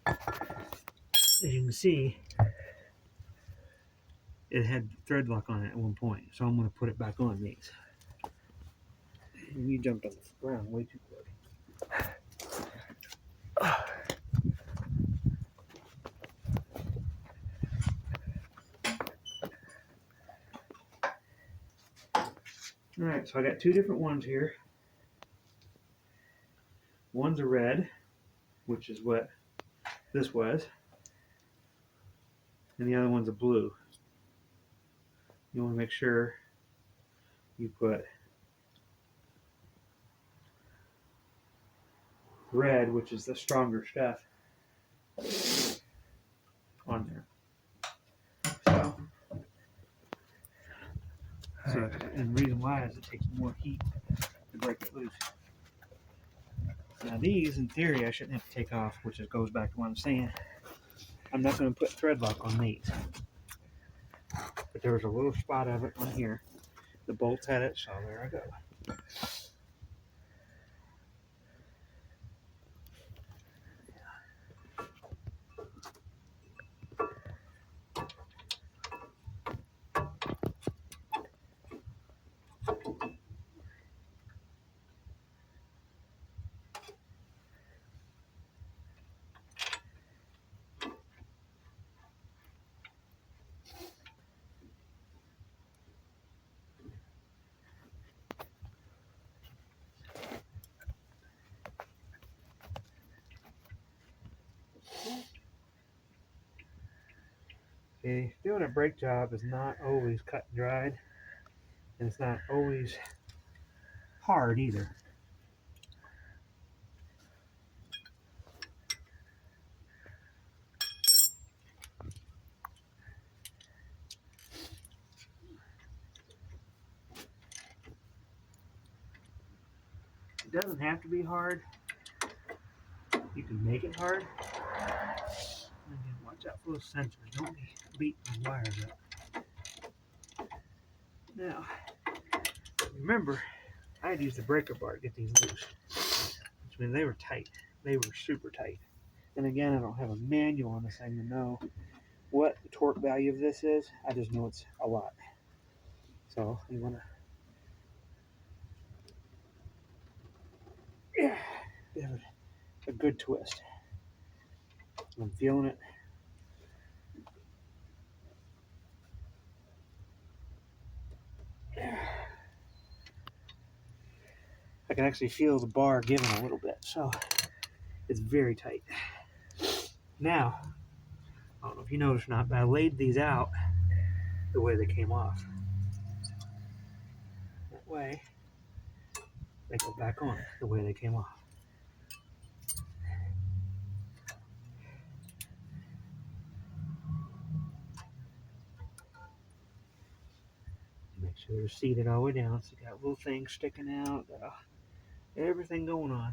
as you can see, it had thread lock on it at one point, so I'm going to put it back on these. And you jumped on the ground way too quick. Alright, so I got two different ones here. One's a red, which is what this was, and the other one's a blue. You want to make sure you put red, which is the stronger stuff, on there. So, and the reason why is it takes more heat to break it loose. Now these, in theory, I shouldn't have to take off, which goes back to what I'm saying. I'm not going to put thread lock on these. But there was a little spot of it on here. The bolts had it, so there I go. Okay, doing a brake job is not always cut and dried, and it's not always hard either. It doesn't have to be hard. You can make it hard. And again, watch out for those sensors. Don't beat the wires up. Now, remember, I had to use the breaker bar to get these loose, which means they were tight. They were super tight. And again, I don't have a manual on this thing to know what the torque value of this is. I just know it's a lot. So you want to give it a good twist. I'm feeling it. I can actually feel the bar giving a little bit, so it's very tight. Now, I don't know if you noticed or not, but I laid these out the way they came off. That way, they go back on the way they came off. Make sure they're seated all the way down, so you got little things sticking out, everything going on.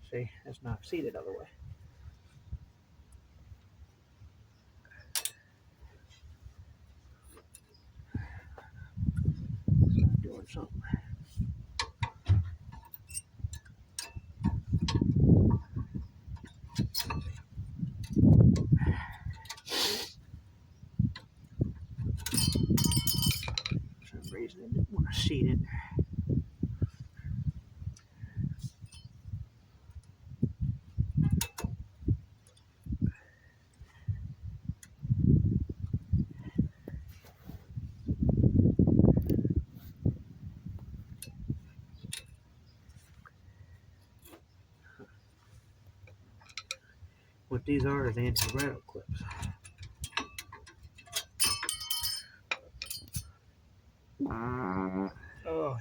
See, it's not seated all the way. It's not doing something. For some reason, I didn't want to seat it. What these are is anti-rattle clips. Oh,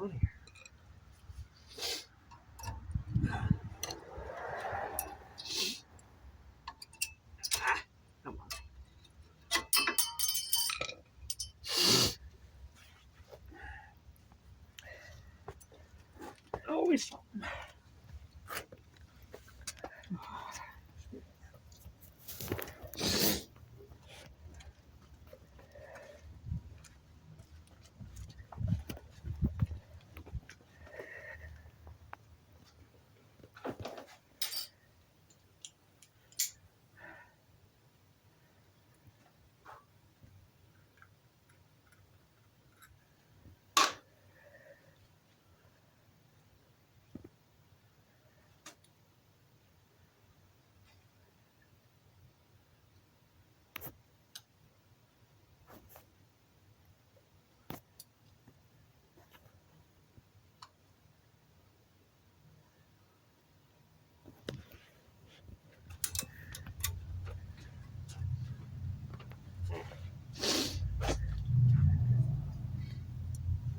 on here. Come on. Always something.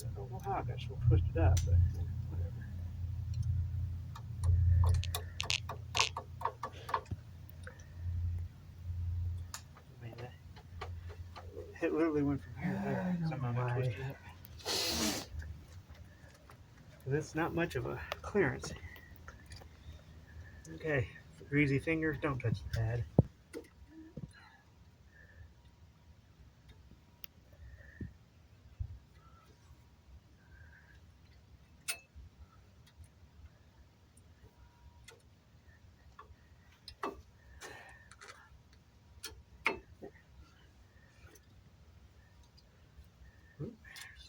I don't know how I got so twisted up, but whatever. I mean, it literally went from here to there. Somehow got twisted up. Because it's not much of a clearance. Okay, greasy fingers, don't touch the pad.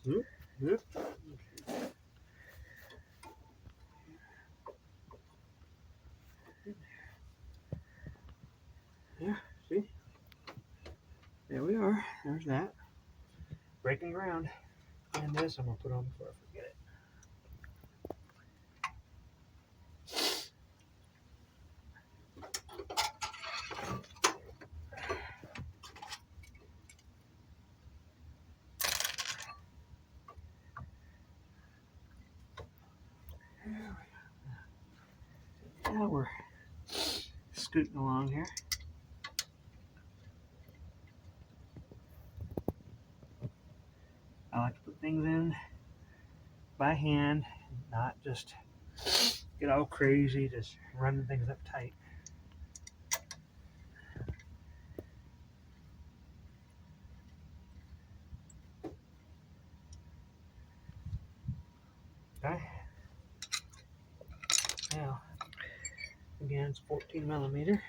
Whoop, whoop. Yeah, see? There we are. There's that. Breaking ground. And this I'm going to put on before I forget it. Now we're scooting along here. I like to put things in by hand, not just get all crazy, just running things up tight. Okay. Now, again, it's 14 millimeter.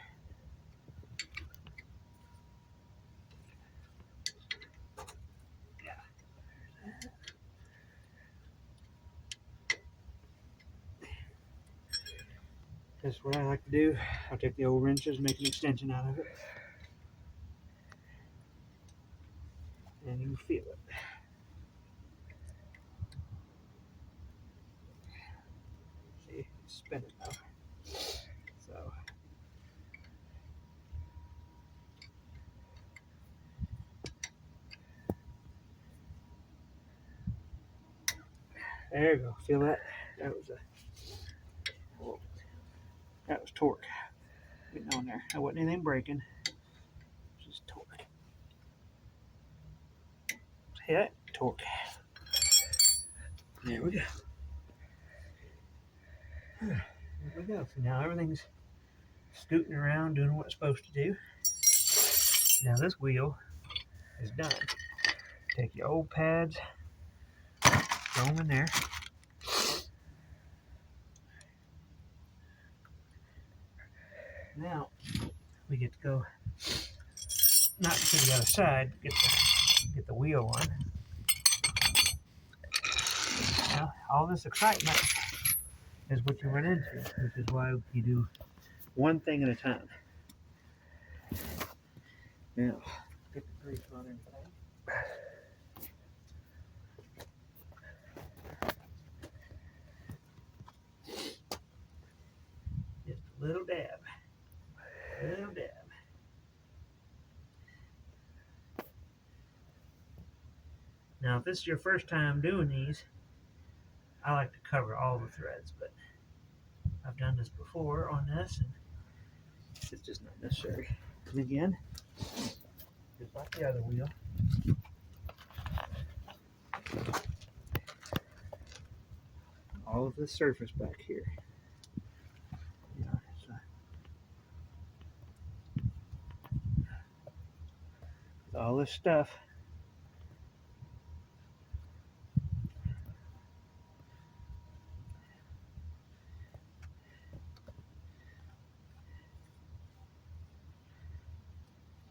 This is what I like to do. I'll take the old wrenches, make an extension out of it. And you can feel it. See, it's spinning now. So, there you go. Feel that? That was torque. Getting on there. There wasn't anything breaking. Just torque. See that? Torque. There we go. There we go. So now everything's scooting around, doing what it's supposed to do. Now this wheel is done. Take your old pads, throw them in there. Now we get to go, not to the other side, get the wheel on. Now all this excitement is what you run into, which is why you do one thing at a time. Now, get the grease on everything. Just a little dab. A little dab. Now, if this is your first time doing these, I like to cover all the threads, but I've done this before on this, and it's just not necessary. And again, just like the other wheel, all of this surface back here. Yeah, all this stuff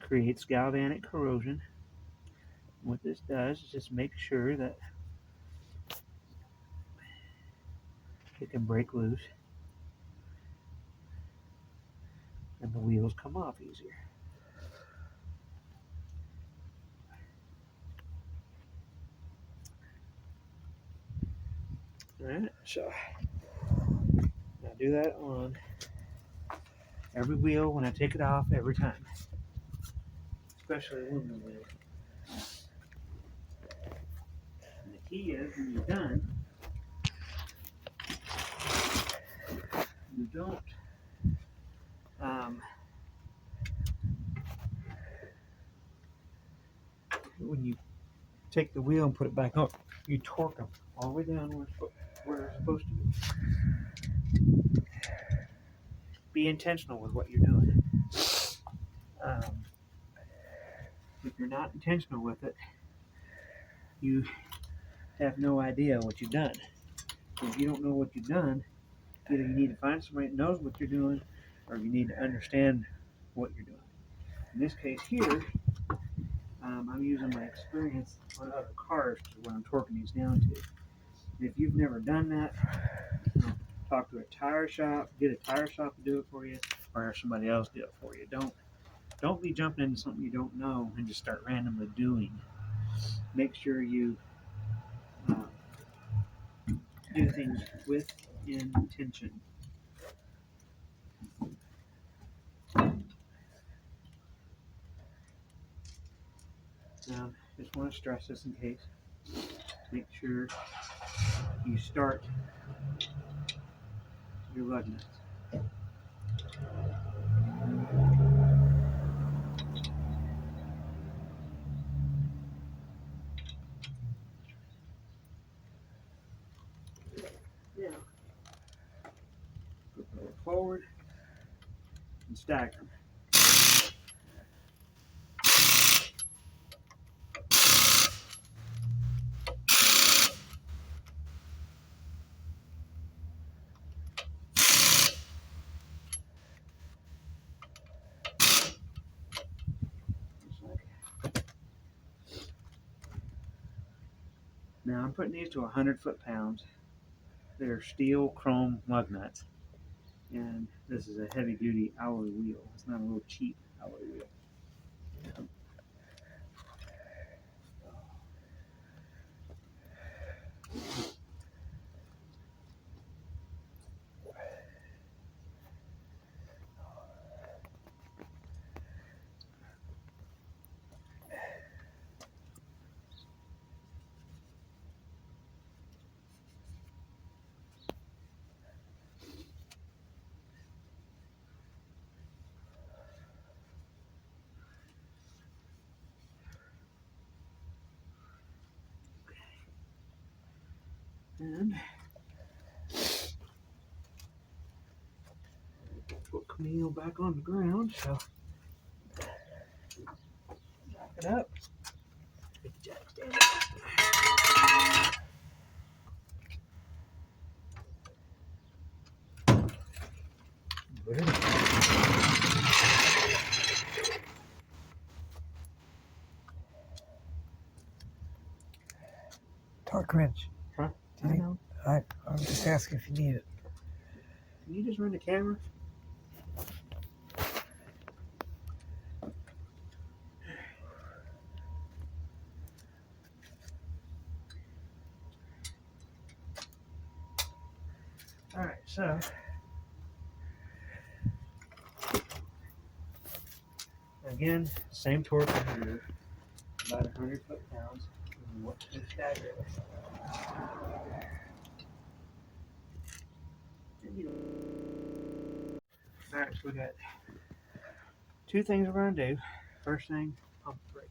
creates galvanic corrosion. What this does is just make sure that it can break loose and the wheels come off easier. Alright, so I do that on every wheel when I take it off every time, especially aluminum wheel. And the key is when you're done, you don't when you take the wheel and put it back up, you torque them all the way down where they're supposed to be. Be intentional with what you're doing. If you're not intentional with it, you have no idea what you've done. If you don't know what you've done, either you need to find somebody that knows what you're doing, or you need to understand what you're doing. In this case here, I'm using my experience on other cars to what I'm torquing these down to. And if you've never done that, talk to a tire shop, get a tire shop to do it for you, or have somebody else do it for you. Don't be jumping into something you don't know and just start randomly doing. Make sure you do things with intention. Now, just want to stress this in case. Make sure you start your lug nuts. Now, propel it forward and stagger them. Now I'm putting these to 100 foot-pounds. They're steel chrome lug nuts, and this is a heavy-duty alloy wheel. It's not a little cheap alloy wheel. And put Camille back on the ground, so jack it up. Get the jack stand up. Torque wrench. Huh? I know. I'm just asking if you need it. Can you just run the camera? Alright, so again, same torque as your about 100 foot-pounds. And what to stagger it. we got two things we're going to do. First thing, pump the brake.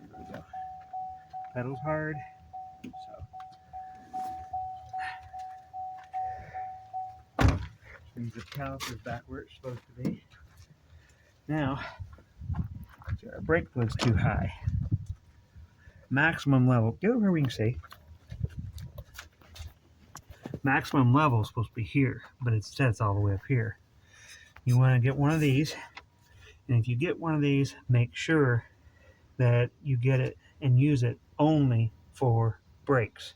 There we go. Pedals hard. So brings the calipers back where it's supposed to be. Now, our brake fluid's too high. Maximum level. Get over here we can see. Maximum level is supposed to be here, but it says all the way up here. You want to get one of these, and if you get one of these, make sure that you get it and use it only for brakes.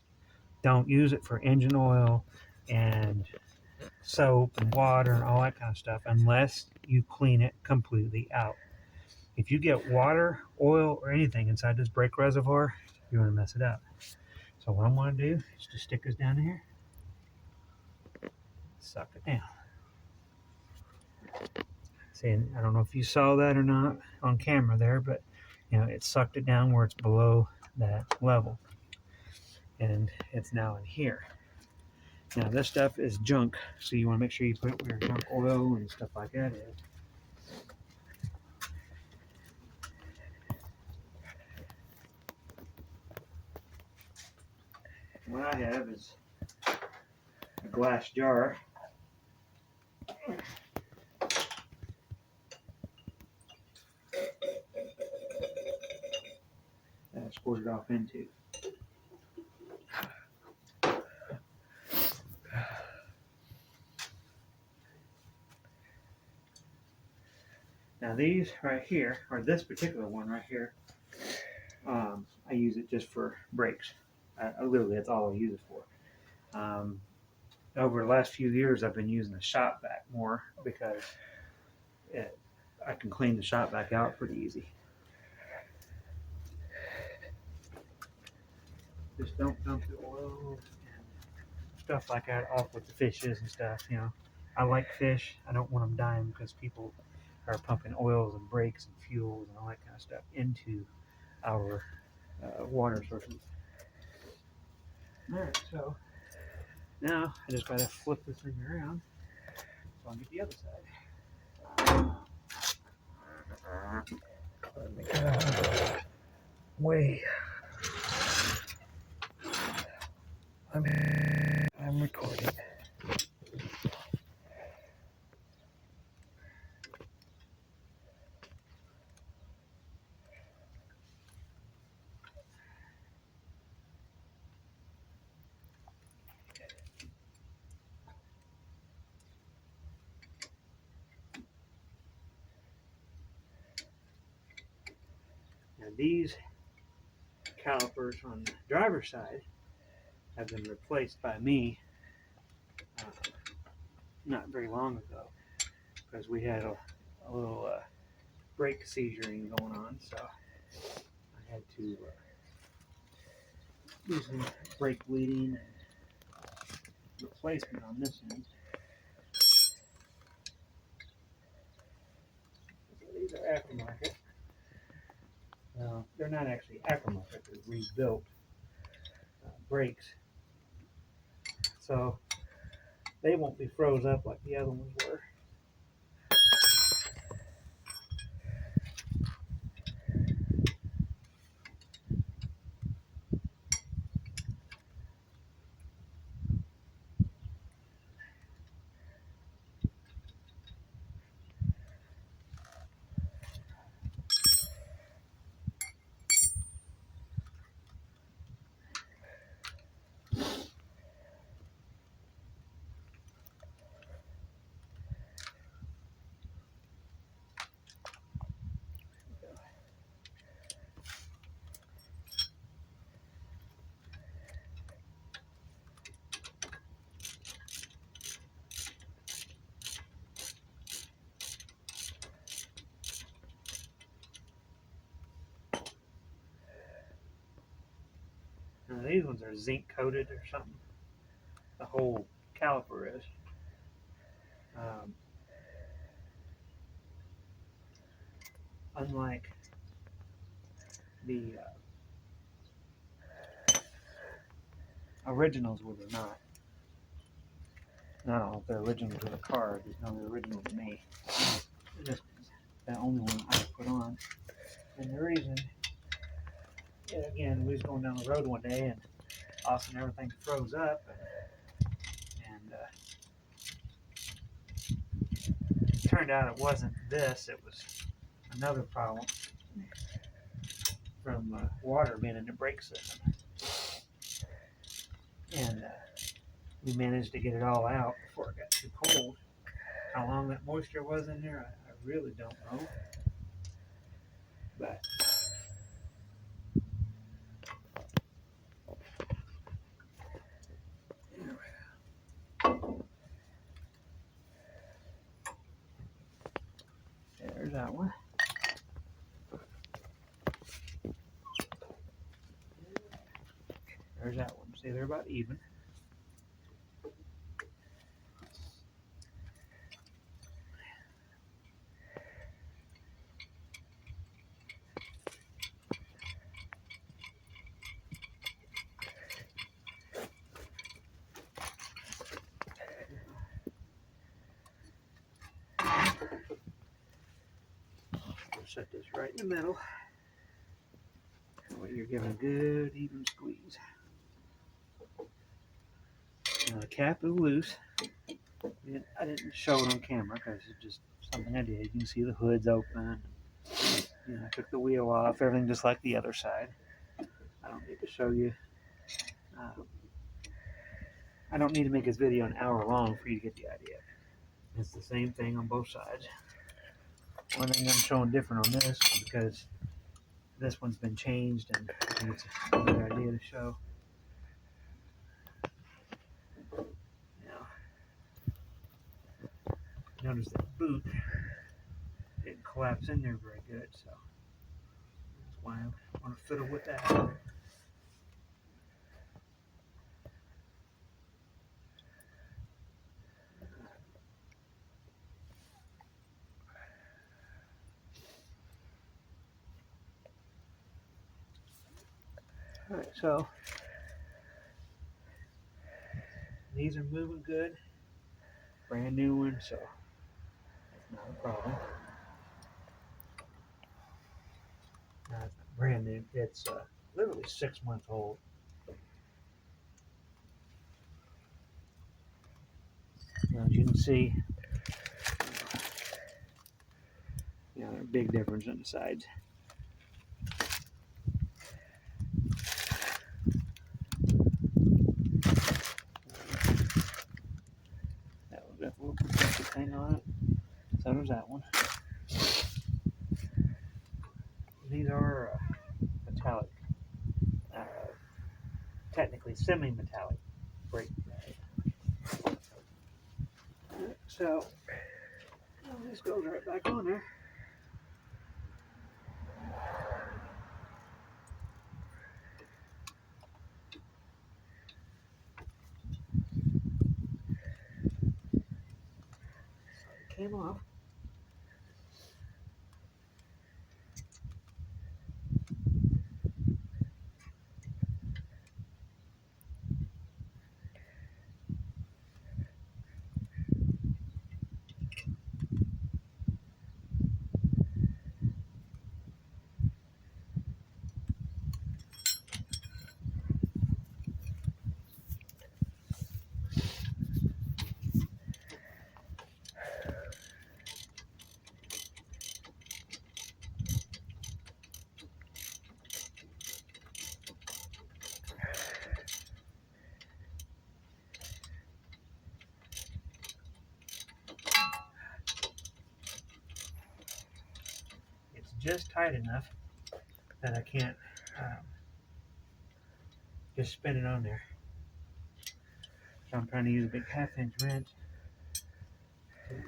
Don't use it for engine oil and soap and water and all that kind of stuff unless you clean it completely out. If you get water, oil, or anything inside this brake reservoir, you're going to mess it up. So what I'm going to do is just stick this down here, suck it down. See, I don't know if you saw that or not on camera there, but you know, it sucked it down where it's below that level. And it's now in here. Now this stuff is junk, so you want to make sure you put where junk oil and stuff like that is. What I have is a glass jar. That I squirted off into. Now these right here, or this particular one right here, I use it just for brakes. Literally, that's all I use it for. Over the last few years, I've been using the shop vac more because I can clean the shop vac out pretty easy. Just don't dump the oil and stuff like that off with the fishes and stuff. You know, I like fish. I don't want them dying because people are pumping oils and brakes and fuels and all that kind of stuff into our water sources. All right, so now I just gotta flip this thing around so I can get the other side. Let me get out of the way. I'm recording. Now these calipers on the driver's side have been replaced by me not very long ago because we had a little brake seizuring going on, so I had to do some brake bleeding and replacement on this end. So these are aftermarket. They're not actually aftermarket, they're rebuilt brakes. So they won't be froze up like the other ones were. Now these ones are zinc coated or something. The whole caliper is. Unlike the originals with or not. I don't know if they're originals with a car. There's no original to me. This is the only one I put on. And the reason, again, we was going down the road one day and all of a sudden everything froze up and turned out it wasn't this, it was another problem from water being in the brake system. And we managed to get it all out before it got too cold. How long that moisture was in there, I really don't know. But there's that one. There's that one. See, they're about even. Set this right in the middle. That way you're giving a good even squeeze. Now the cap is loose. I didn't show it on camera because it's just something I did. You can see the hood's open. I took the wheel off, everything just like the other side. I don't need to show you. I don't need to make this video an hour long for you to get the idea. It's the same thing on both sides. One thing I'm showing different on this is because this one's been changed and I think it's a good idea to show. Now, notice that boot didn't collapse in there very good, so that's why I want to fiddle with that. Alright, so these are moving good. Brand new one, so that's not a problem. No, it's not brand new. It's literally 6 months old. Now, as you can see, there's a big difference on the sides. That was that little protective thing on it. So there's that one. These are metallic, technically semi-metallic brake pads. So this goes right back on there. So it came off. Just tight enough that I can't just spin it on there. So I'm trying to use a big 1/2-inch wrench to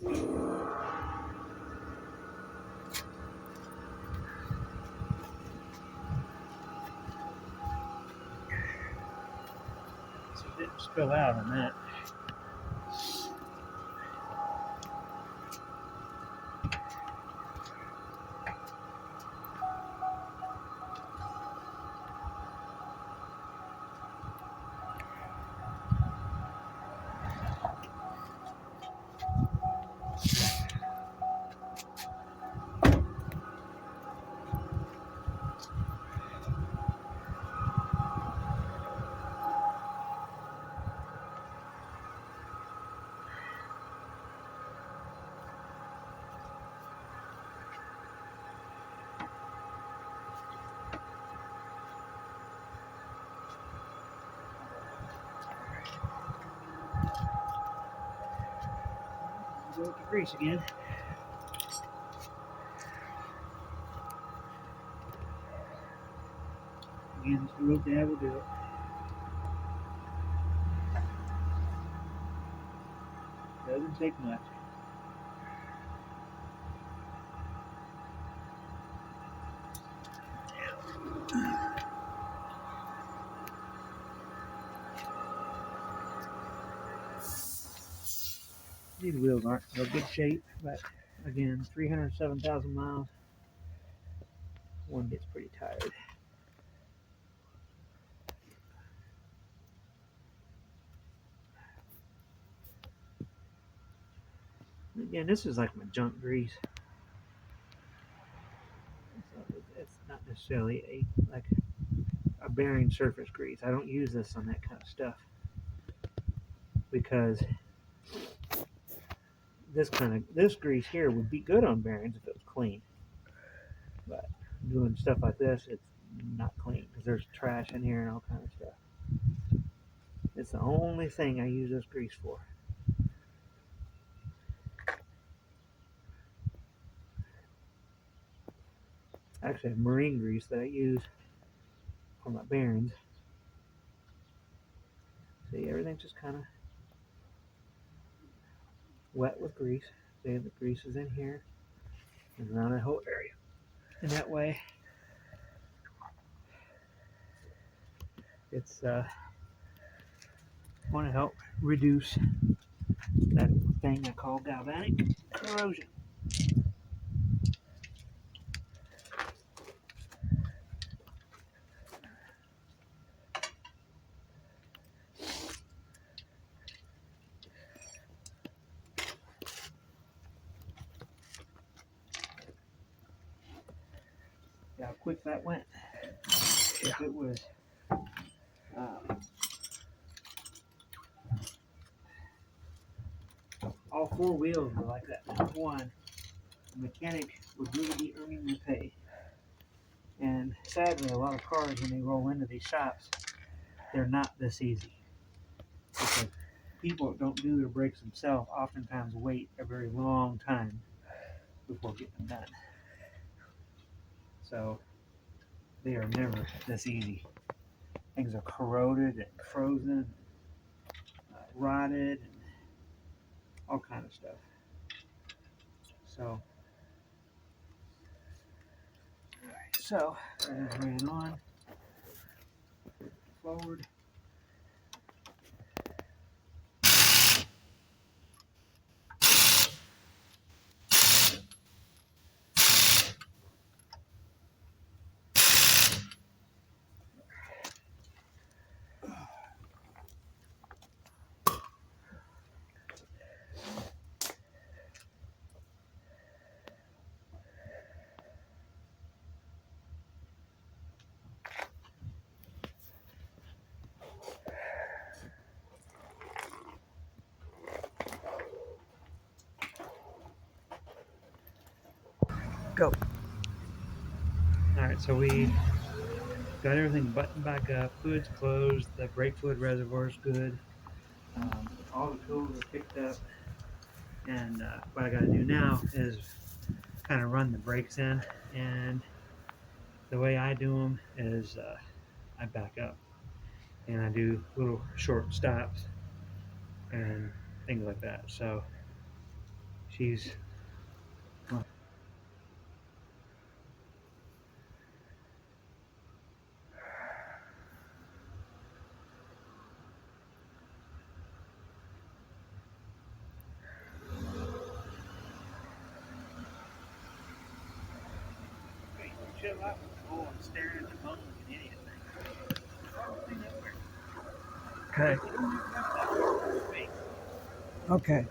So it didn't spill out on that. Go with the grease again. Again, just a little dab will do it. Doesn't take much. These wheels aren't in real good shape, but again, 307,000 miles. One gets pretty tired. Again, this is like my junk grease. It's not necessarily like a bearing surface grease. I don't use this on that kind of stuff because this grease here would be good on bearings if it was clean. But doing stuff like this, it's not clean because there's trash in here and all kind of stuff. It's the only thing I use this grease for. Actually, I have marine grease that I use for my bearings. See, everything's just kind of wet with grease. See, the grease is in here and around that whole area. And that way, it's want to help reduce that thing I call galvanic corrosion. See how quick that went. If it was all four wheels were like that one, the mechanic would really be earning their pay. And sadly, a lot of cars, when they roll into these shops, they're not this easy. Because people that don't do their brakes themselves oftentimes wait a very long time before getting them done. So they are never this easy. Things are corroded and frozen, rotted, and all kind of stuff. So, I ran on forward. Go. Alright, so we got everything buttoned back up, hood's closed, the brake fluid reservoir's good, all the tools are picked up, and what I got to do now is kind of run the brakes in, and the way I do them is I back up, and I do little short stops and things like that. So She's chill out and staring at the phone and anything. Okay. Okay.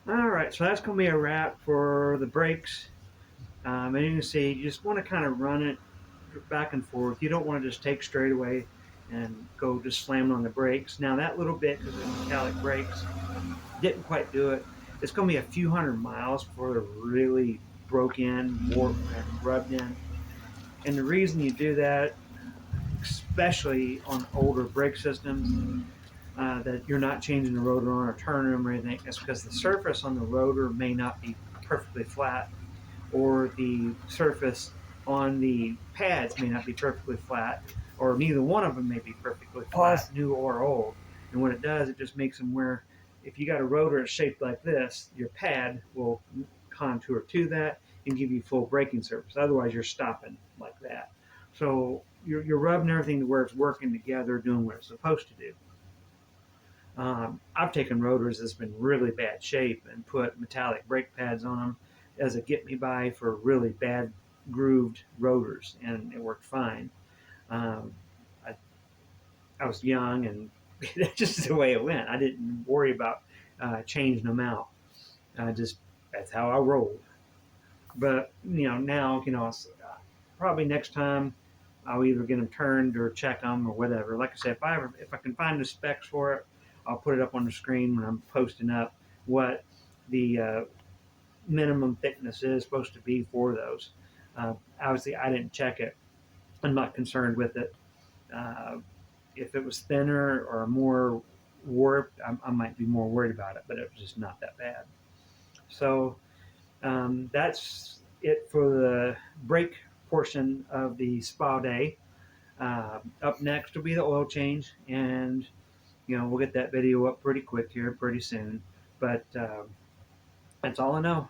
All right, so that's going to be a wrap for the brakes. And you can see, you just want to kind of run it back and forth. You don't want to just take straight away and go just slamming on the brakes. Now that little bit, because of the metallic brakes, didn't quite do it. It's going to be a few hundred miles before they're really broke in, warped, and rubbed in. And the reason you do that, especially on older brake systems, that you're not changing the rotor on or turning them or anything, is because the surface on the rotor may not be perfectly flat, or the surface on the pads may not be perfectly flat, or neither one of them may be perfectly Pause. flat, new or old. And what it does, it just makes them where if you got a rotor shaped like this, your pad will contour to that and give you full braking surface. Otherwise, you're stopping like that. So you're rubbing everything to where it's working together, doing what it's supposed to do. I've taken rotors that's been really bad shape and put metallic brake pads on them as a get me by for really bad grooved rotors, and it worked fine. Um, I, I was young, and that's just the way it went. I didn't worry about changing them out. I just that's how I rolled. But now probably next time I'll either get them turned or check them or whatever. Like I said, if I can find the specs for it, I'll put it up on the screen when I'm posting up what the minimum thickness is supposed to be for those. Obviously, I didn't check it. I'm not concerned with it. Uh, if it was thinner or more warped, I might be more worried about it, but it was just not that bad. So that's it for the brake portion of the spa day. Up next will be the oil change, and we'll get that video up pretty quick here, pretty soon. But that's all I know.